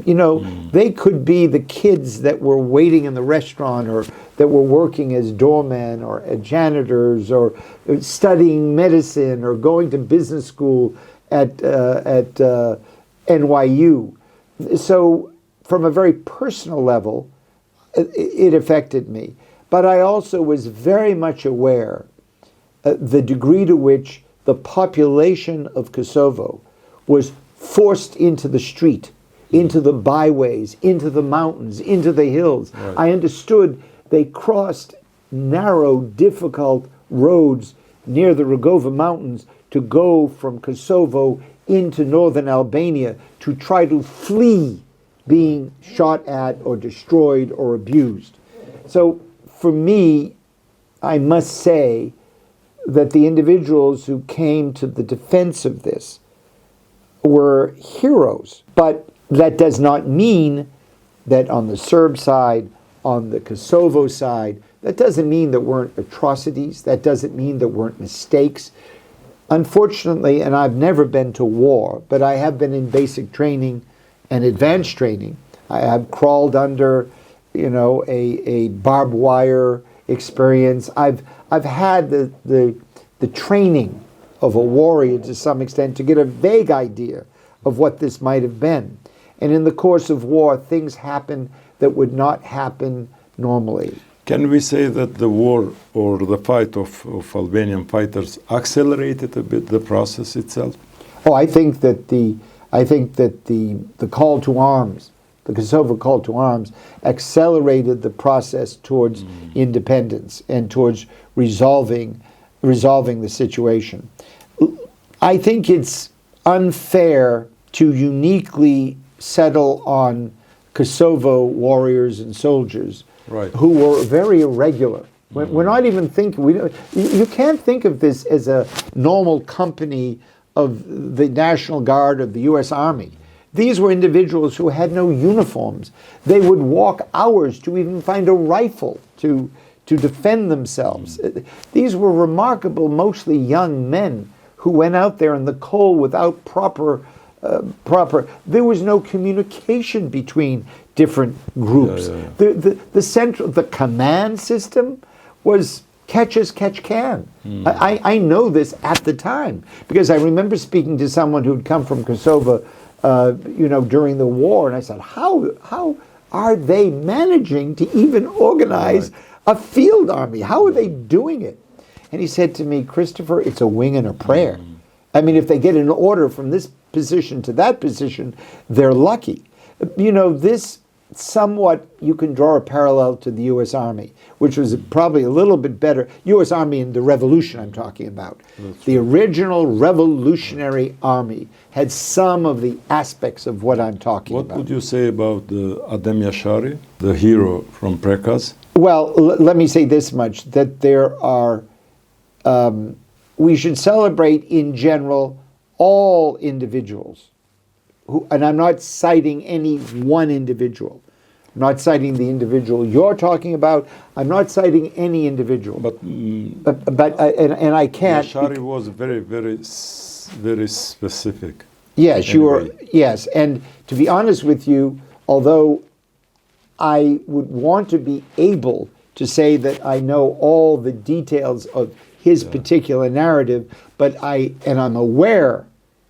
You know, they could be the kids that were waiting in the restaurant, or that were working as doormen or janitors, or studying medicine, or going to business school at NYU. So from a very personal level, it affected me. But I also was very much aware the degree to which the population of Kosovo was forced into the street, into the byways, into the mountains, into the hills. Right. I understood they crossed narrow, difficult roads near the Rugova Mountains to go from Kosovo into northern Albania to try to flee being shot at or destroyed or abused. So for me, I must say that the individuals who came to the defense of this were heroes. But that does not mean that on the Serb side, on the Kosovo side, that doesn't mean there weren't atrocities. That doesn't mean there weren't mistakes. Unfortunately, and I've never been to war, but I have been in basic training and advanced training. I have crawled under, a barbed wire experience. I've had the training of a warrior to some extent to get a vague idea of what this might have been. And in the course of war, things happen that would not happen normally. Can we say that the war or the fight of Albanian fighters accelerated a bit the process itself? Oh, I think that the call to arms, the Kosovo call to arms, accelerated the process towards independence and towards resolving the situation. I think it's unfair to uniquely settle on Kosovo warriors and soldiers, right, who were very irregular. We're not even thinking. You can't think of this as a normal company of the National Guard of the U.S. Army. These were individuals who had no uniforms. They would walk hours to even find a rifle to defend themselves. These were remarkable, mostly young men who went out there in the cold without proper. There was no communication between different groups. The command system was catch as catch can. I know this at the time because I remember speaking to someone who'd come from Kosovo, during the war, and I said, how are they managing to even organize a field army? How are they doing it? And he said to me, Christopher, it's a wing and a prayer. I mean, if they get an order from this position to that position, they're lucky. This somewhat, you can draw a parallel to the U.S. Army, which was probably a little bit better. U.S. Army in the Revolution I'm talking about. The original Revolutionary Army had some of the aspects of what I'm talking about. What would you say about the Adem Yashari, the hero from Prekaz? Well, let me say this much, that there are, we should celebrate in general all individuals. And I'm not citing any one individual. I'm not citing the individual you're talking about. I'm not citing any individual. But I can't. Yashari was very, very, very specific. Yes, anyway. you are. Yes, and to be honest with you, although I would want to be able to to say that I know all the details of his particular narrative, but I'm aware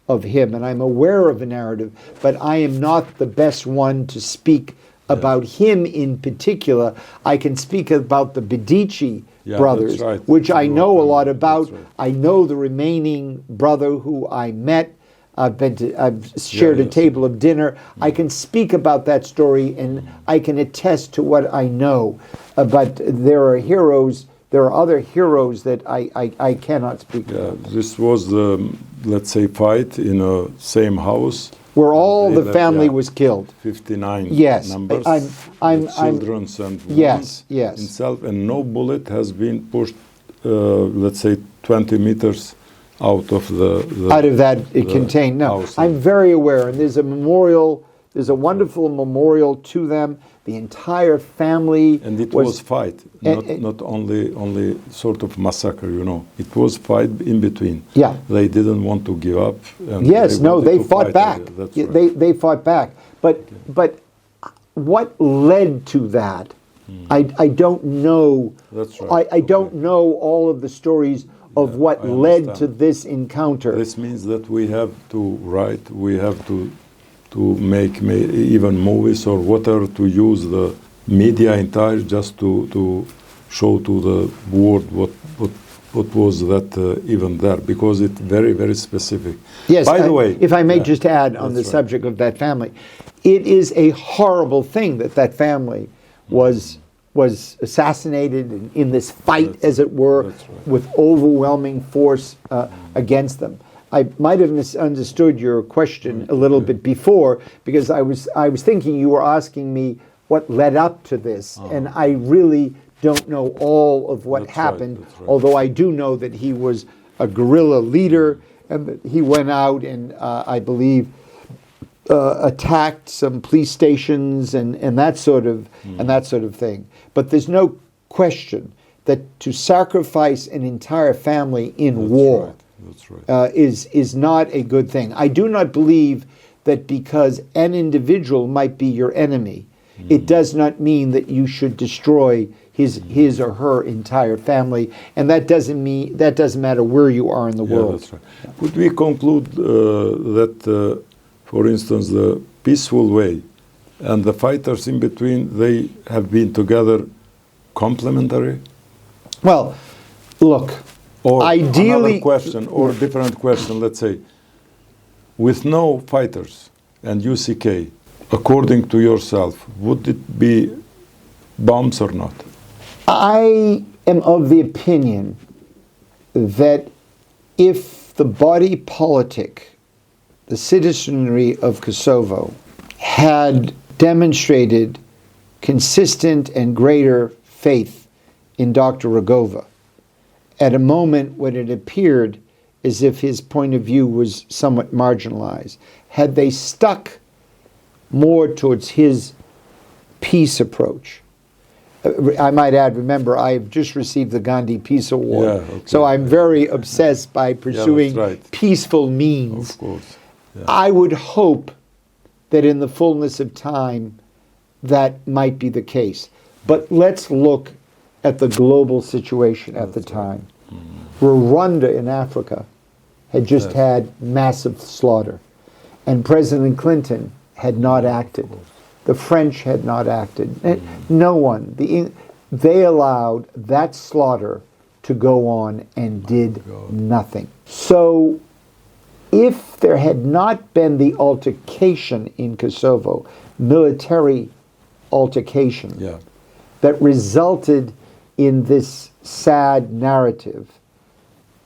of him and I'm aware of a narrative, but I am not the best one to speak about him in particular. I can speak about the Medici brothers, which I know a lot about. I know the remaining brother who I met. I've shared a table of dinner. I can speak about that story and I can attest to what I know. But there are heroes, there are other heroes that I cannot speak about. This was the, let's say, fight in a same house. Where all the family was killed. 59 numbers. I'm children and women yes. Himself, and no bullet has been pushed, let's say, 20 meters out of out of that it contained. No, house. I'm very aware, and there's a memorial. There's a wonderful memorial to them. The entire family. And it was fight, not only sort of massacre. You know, it was fight in between. Yeah, they didn't want to give up. And they fought back. That's right. They fought back. But what led to that? I don't know. That's right. I don't know all of the stories of what led to this encounter. This means that we have to write, we have to make even movies or whatever, to use the media entire just to show to the world what was that even there, because it's very, very specific. Yes, by the way, if I may just add on the subject of that family, it is a horrible thing that family was assassinated in this fight, as it were, with overwhelming force against them. I might have misunderstood your question a little bit before, because I was thinking you were asking me what led up to this, and I really don't know all of what happened, although I do know that he was a guerrilla leader and that he went out and I believe attacked some police stations and that sort of thing. But there's no question that to sacrifice an entire family in war is not a good thing. I do not believe that because an individual might be your enemy, it does not mean that you should destroy his or her entire family, and that doesn't matter where you are in the world. That's right. Could we conclude that, for instance, the peaceful way and the fighters in between, they have been together complementary? Well, look, or ideally, another question or a different question, let's say, with no fighters and UCK, according to yourself, would it be bombs or not? I am of the opinion that if the body politic, the citizenry of Kosovo, had demonstrated consistent and greater faith in Dr. Rugova at a moment when it appeared as if his point of view was somewhat marginalized, had they stuck more towards his peace approach. I might add, remember, I've just received the Gandhi Peace Award, so I'm very obsessed by pursuing peaceful means. Of course. Yeah. I would hope that in the fullness of time that might be the case. But let's look at the global situation at the time. Rwanda in Africa had just had massive slaughter, and President Clinton had not acted. The French had not acted. No one. They allowed that slaughter to go on and did nothing. So if there had not been the altercation in Kosovo, military altercation, that resulted in this sad narrative,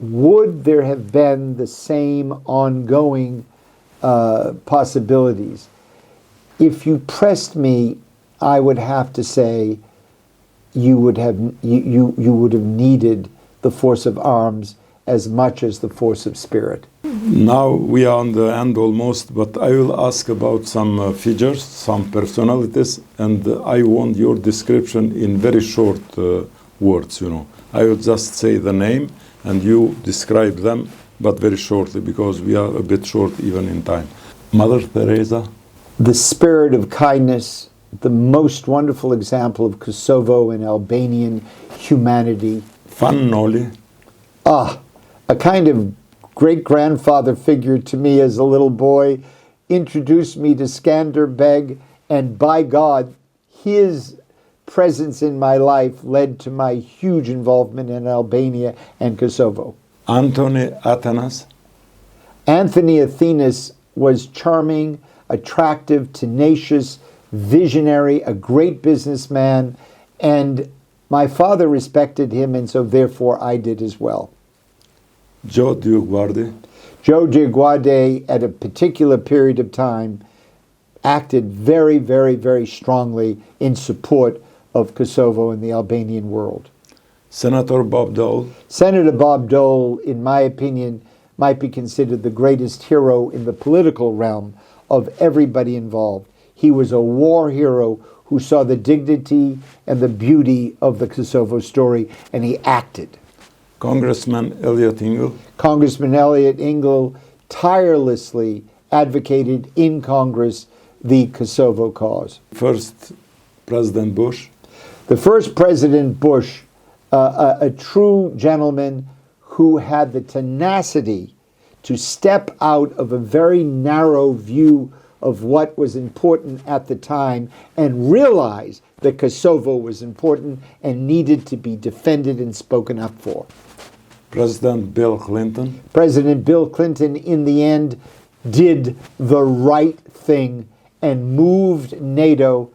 would there have been the same ongoing possibilities? If you pressed me, I would have to say you would have needed the force of arms as much as the force of spirit. Now we are on the end almost, but I will ask about some figures, some personalities, and I want your description in very short words, you know. I will just say the name and you describe them, but very shortly, because we are a bit short even in time. Mother Teresa. The spirit of kindness the most wonderful example of Kosovo and Albanian humanity. Fannoli, A kind of great-grandfather figure to me as a little boy, introduced me to Skanderbeg, and by God, his presence in my life led to my huge involvement in Albania and Kosovo. Antoni Atanas, Anthony Athenas was charming, attractive, tenacious, visionary, a great businessman, and my father respected him, and so therefore I did as well. Joe Diuguardi, Joe Diaguade, at a particular period of time, acted very, very, very strongly in support of Kosovo and the Albanian world. Senator Bob Dole, Senator Bob Dole, in my opinion, might be considered the greatest hero in the political realm of everybody involved. He was a war hero who saw the dignity and the beauty of the Kosovo story, and he acted. Congressman Elliot Engel, Congressman Elliot Engel tirelessly advocated in Congress the Kosovo cause. first President Bush, The first President Bush, a true gentleman who had the tenacity to step out of a very narrow view of what was important at the time and realize that Kosovo was important and needed to be defended and spoken up for. President Bill Clinton, President Bill Clinton, in the end, did the right thing and moved NATO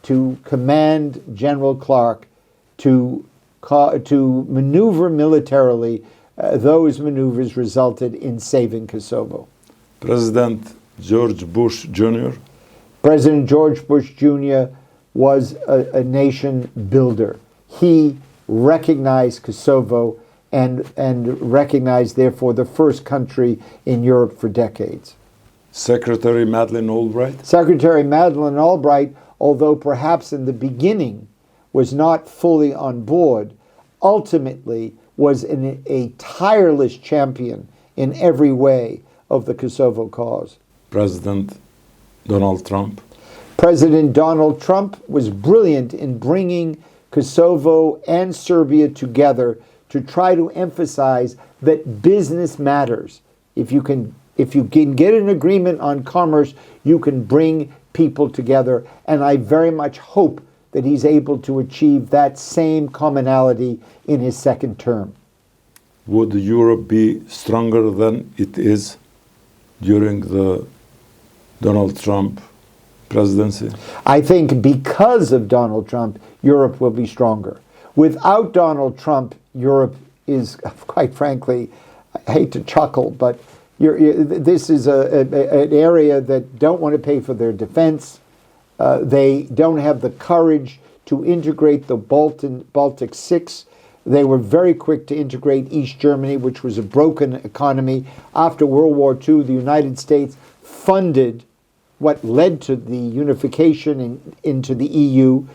to command General Clark to maneuver militarily. Those maneuvers resulted in saving Kosovo. President George Bush Jr., President George Bush Jr. was a nation builder. He recognized Kosovo and recognized, therefore, the first country in Europe for decades. Secretary Madeleine Albright, Secretary Madeleine Albright, although perhaps in the beginning was not fully on board, ultimately was a tireless champion in every way of the Kosovo cause. President Donald Trump, President Donald Trump was brilliant in bringing Kosovo and Serbia together to try to emphasize that business matters. If you can get an agreement on commerce, you can bring people together, and I very much hope that he's able to achieve that same commonality in his second term. would Europe be stronger than it is during the Donald Trump presidency? I think because of Donald Trump, Europe will be stronger. Without Donald Trump, Europe is, quite frankly, I hate to chuckle, but this is an area that don't want to pay for their defense. They don't have the courage to integrate the Baltic Six. They were very quick to integrate East Germany, which was a broken economy. After World War II, the United States funded what led to the unification into the EU.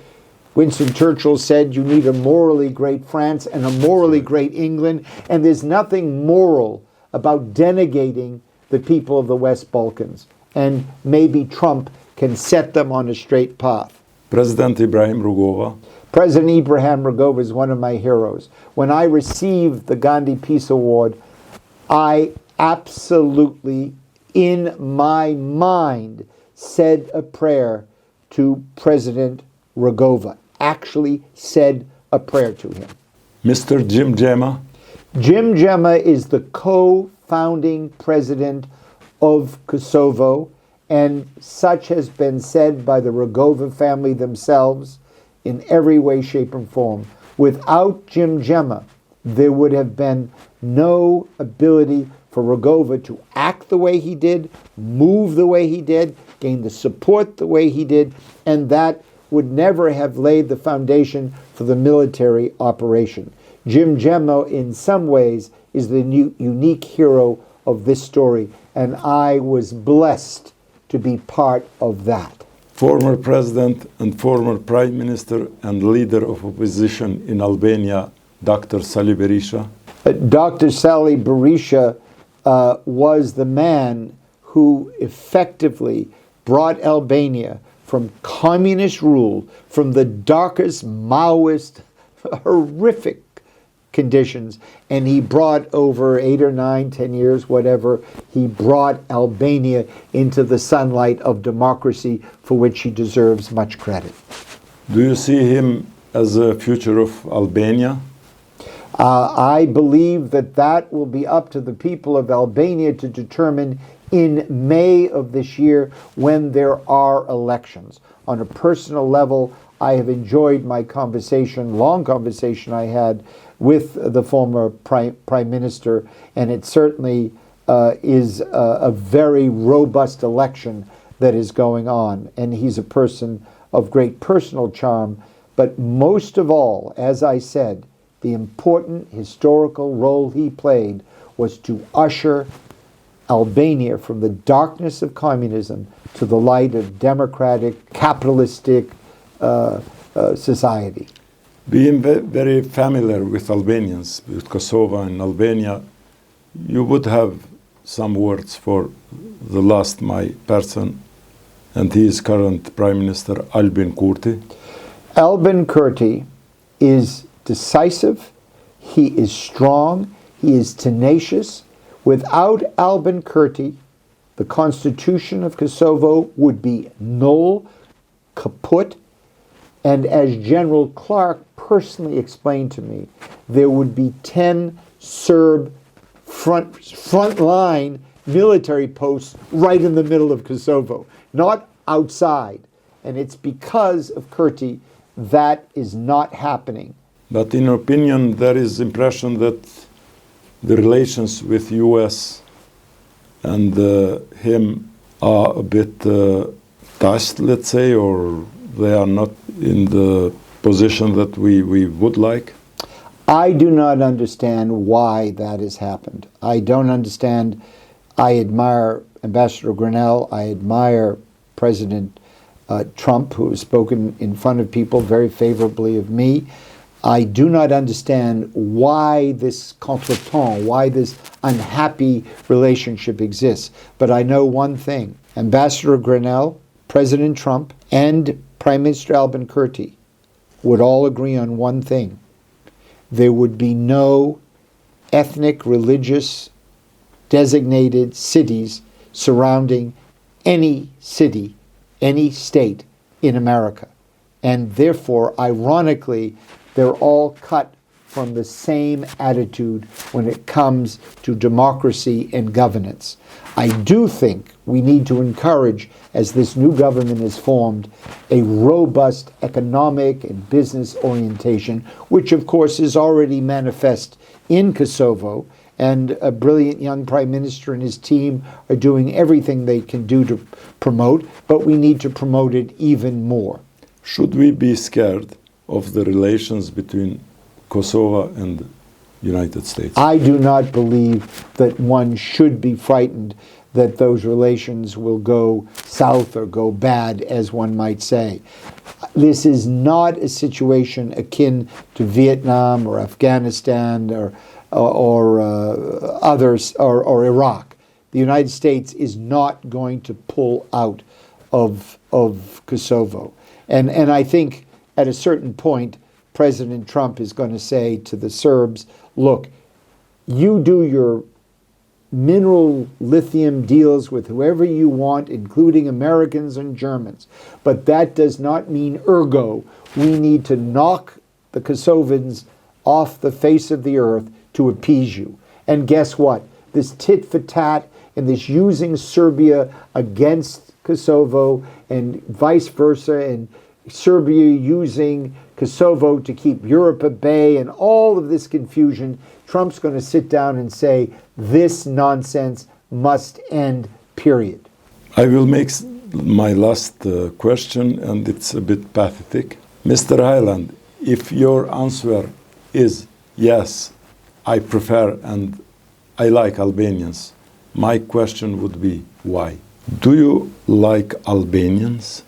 Winston Churchill said you need a morally great France and a morally great England, and there's nothing moral about denigrating the people of the West Balkans. And maybe Trump can set them on a straight path. President Ibrahim Rugova, President Ibrahim Rugova is one of my heroes. When I received the Gandhi Peace Award, I absolutely, in my mind, said a prayer to President Rugova. Actually said a prayer to him. Mr. Jim Gemma, Jim Gemma is the co-founding president of Kosovo, and such has been said by the Rugova family themselves in every way, shape, and form. Without Jim Gemma, there would have been no ability for Rugova to act the way he did, move the way he did, gain the support the way he did, and that would never have laid the foundation for the military operation. Jim Gemma, in some ways, is the unique hero of this story, and I was blessed to be part of that. former President and former Prime Minister and leader of opposition in Albania, Dr. Sali Berisha. Dr. Sali Berisha was the man who effectively brought Albania from communist rule, from the darkest Maoist, horrific conditions, and he brought over 8 or 9, 10 years, whatever, he brought Albania into the sunlight of democracy, for which he deserves much credit. Do you see him as a future of Albania? I believe that that will be up to the people of Albania to determine in May of this year when there are elections. On a personal level, I have enjoyed my long conversation I had with the former Prime Minister, and it certainly is a very robust election that is going on. And he's a person of great personal charm, but most of all, as I said, the important historical role he played was to usher Albania from the darkness of communism to the light of democratic, capitalistic society. Being very familiar with Albanians, with Kosova and Albania, you would have some words for the last my person, and he is current Prime Minister Albin Kurti. Albin Kurti is decisive, he is strong, he is tenacious. Without Albin Kurti, the Constitution of Kosovo would be null, kaput, and as General Clark personally explained to me, there would be 10 Serb frontline military posts right in the middle of Kosovo, not outside. And it's because of Kurti that is not happening. But in your opinion, there is impression that the relations with U.S. and him are a bit touched, let's say, or they are not in the position that we would like? I do not understand why that has happened. I don't understand. I admire Ambassador Grinnell. I admire President Trump, who has spoken in front of people very favorably of me. I do not understand why this contretemps, why this unhappy relationship exists. But I know one thing. Ambassador Grinnell, President Trump, and Prime Minister Albin Kurti would all agree on one thing. There would be no ethnic, religious, designated cities surrounding any city, any state in America. And therefore, ironically, they're all cut from the same attitude when it comes to democracy and governance. I do think we need to encourage, as this new government is formed, a robust economic and business orientation, which of course is already manifest in Kosovo, and a brilliant young prime minister and his team are doing everything they can do to promote, but we need to promote it even more. Should we be scared of the relations between Kosovo and United States? I do not believe that one should be frightened that those relations will go south or go bad, as one might say. This is not a situation akin to Vietnam or Afghanistan or others or Iraq. The United States is not going to pull out of Kosovo. And I think at a certain point, President Trump is going to say to the Serbs, look, you do your mineral lithium deals with whoever you want, including Americans and Germans. But that does not mean ergo, we need to knock the Kosovans off the face of the earth to appease you. And guess what? This tit for tat and this using Serbia against Kosovo and vice versa, and Serbia using Kosovo to keep Europe at bay and all of this confusion, Trump's going to sit down and say, this nonsense must end, period. I will make my last question, and it's a bit pathetic. Mr. HYLAND, if your answer is yes, I prefer and I like Albanians, my question would be why? Do you like Albanians?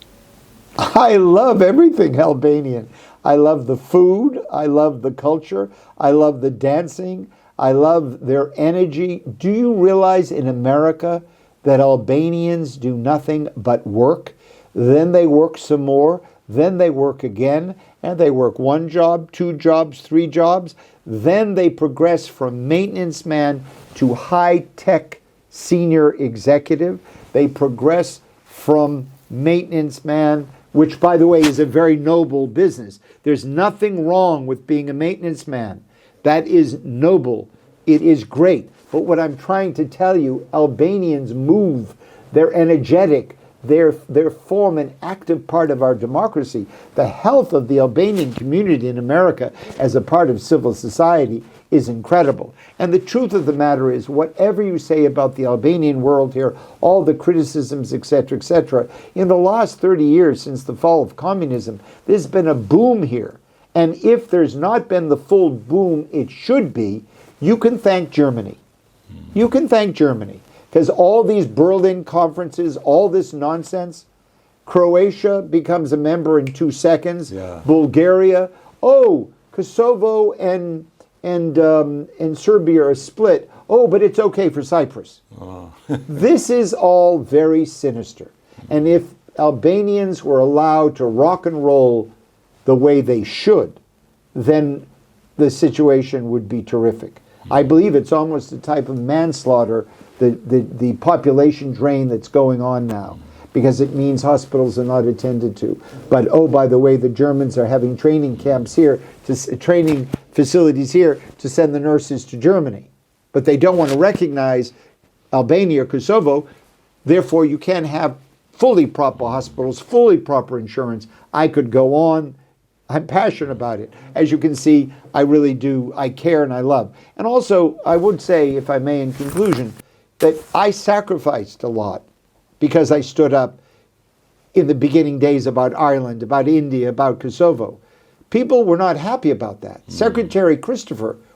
I love everything Albanian. I love the food, I love the culture, I love the dancing, I love their energy. Do you realize in America that Albanians do nothing but work? then they work some more, then they work again, and they work 1 job, 2 jobs, 3 jobs. Then they progress from maintenance man to high-tech senior executive. They progress from maintenance man, which, by the way, is a very noble business. There's nothing wrong with being a maintenance man. That is noble. It is great. But what I'm trying to tell you, Albanians move. They're energetic. They form an active part of our democracy. The health of the Albanian community in America as a part of civil society is incredible. And the truth of the matter is, whatever you say about the Albanian world here, all the criticisms, etc., in the last 30 years since the fall of communism, there's been a boom here. And if there's not been the full boom it should be, you can thank Germany. You can thank Germany. Because all these Berlin conferences, all this nonsense, Croatia becomes a member in 2 seconds. Yeah. Bulgaria, Kosovo and Serbia are split. But it's okay for Cyprus. Oh. This is all very sinister. And if Albanians were allowed to rock and roll the way they should, then the situation would be terrific. I believe it's almost a type of manslaughter, the population drain that's going on now, because it means hospitals are not attended to. But by the way, the Germans are having training camps here, training facilities here to send the nurses to Germany. But they don't want to recognize Albania or Kosovo. Therefore, you can't have fully proper hospitals, fully proper insurance. I could go on. I'm passionate about it. As you can see, I really do. I care and I love. And also, I would say, if I may, in conclusion, that I sacrificed a lot because I stood up in the beginning days about Ireland, about India, about Kosovo. People were not happy about that. Secretary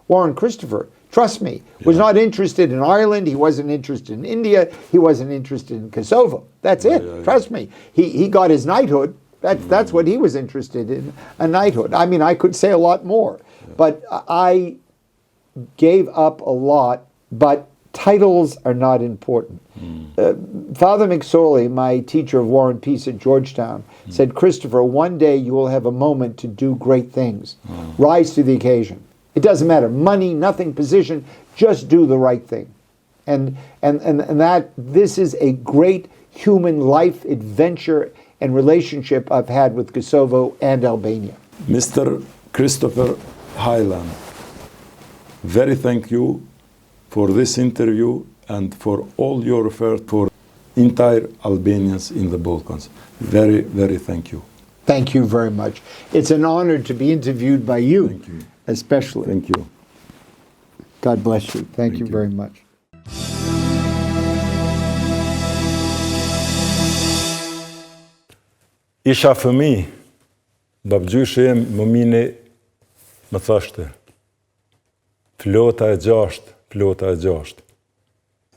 Warren Christopher, trust me, was not interested in Ireland. He wasn't interested in India. He wasn't interested in Kosovo. That's it. Trust me. He got his knighthood. That's what he was interested in, a knighthood. I mean, I could say a lot more, but I gave up a lot, but titles are not important. Father McSorley, my teacher of War and Peace at Georgetown, said, Christopher, one day you will have a moment to do great things. Rise to the occasion. It doesn't matter. Money, nothing, position, just do the right thing. And that this is a great human life adventure and relationship I've had with Kosovo and Albania. Mr. Christopher HYLAND, very thank you for this interview and for all your effort for entire Albanians in the Balkans. Very, very thank you. Thank you very much. It's an honor to be interviewed by you, thank you. Especially. Thank you. God bless you. Thank you very much. Isha fëmi, babgjyshe jem më mini më thashte, flota e 6,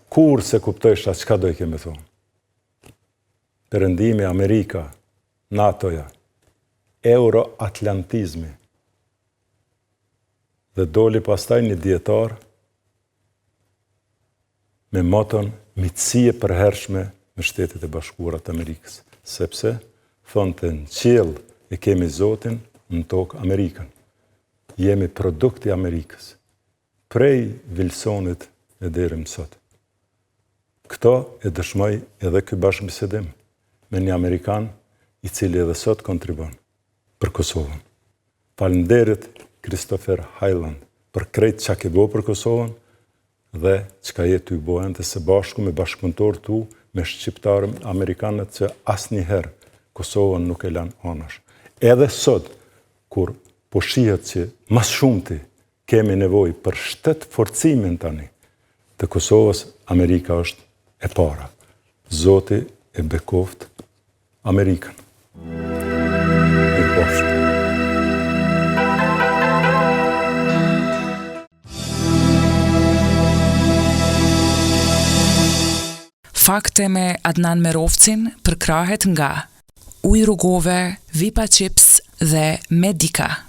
kur se kuptojsha çka do i kemi thonë. Perëndimi, Amerika, NATO-ja, euroatlantizmi. Dhe doli pastaj një dietar me moton mitësi e përhershme me Shtetet e Bashkuara të Amerikës, sepse thonte në qiell e kemi Zotin, në tokë Amerikën. Jemi produkti Amerikës, prej Wilsonit e deri më sot. Këto e dëshmoj edhe ky bashkëbisedim me një Amerikan i cili edhe sot kontribon për Kosovën. Faleminderit Christopher HYLAND për krejt çka ke bërë për Kosovën dhe çka je ty bojante së bashku me bashkëpunëtorët tu, me shqiptarët amerikanët që asnjëherë Kosovën nuk e lanë anash. Edhe sot, kur po shihet që mas shumti kemi nevojë për shtet forcimin tani të Kosovës, Amerika është e para. Zoti e bekoft Amerikën. Mirëpafshim. Fakte me Adnan Merovcin përkrahet nga ujë rrugove, vipa chips dhe Medika.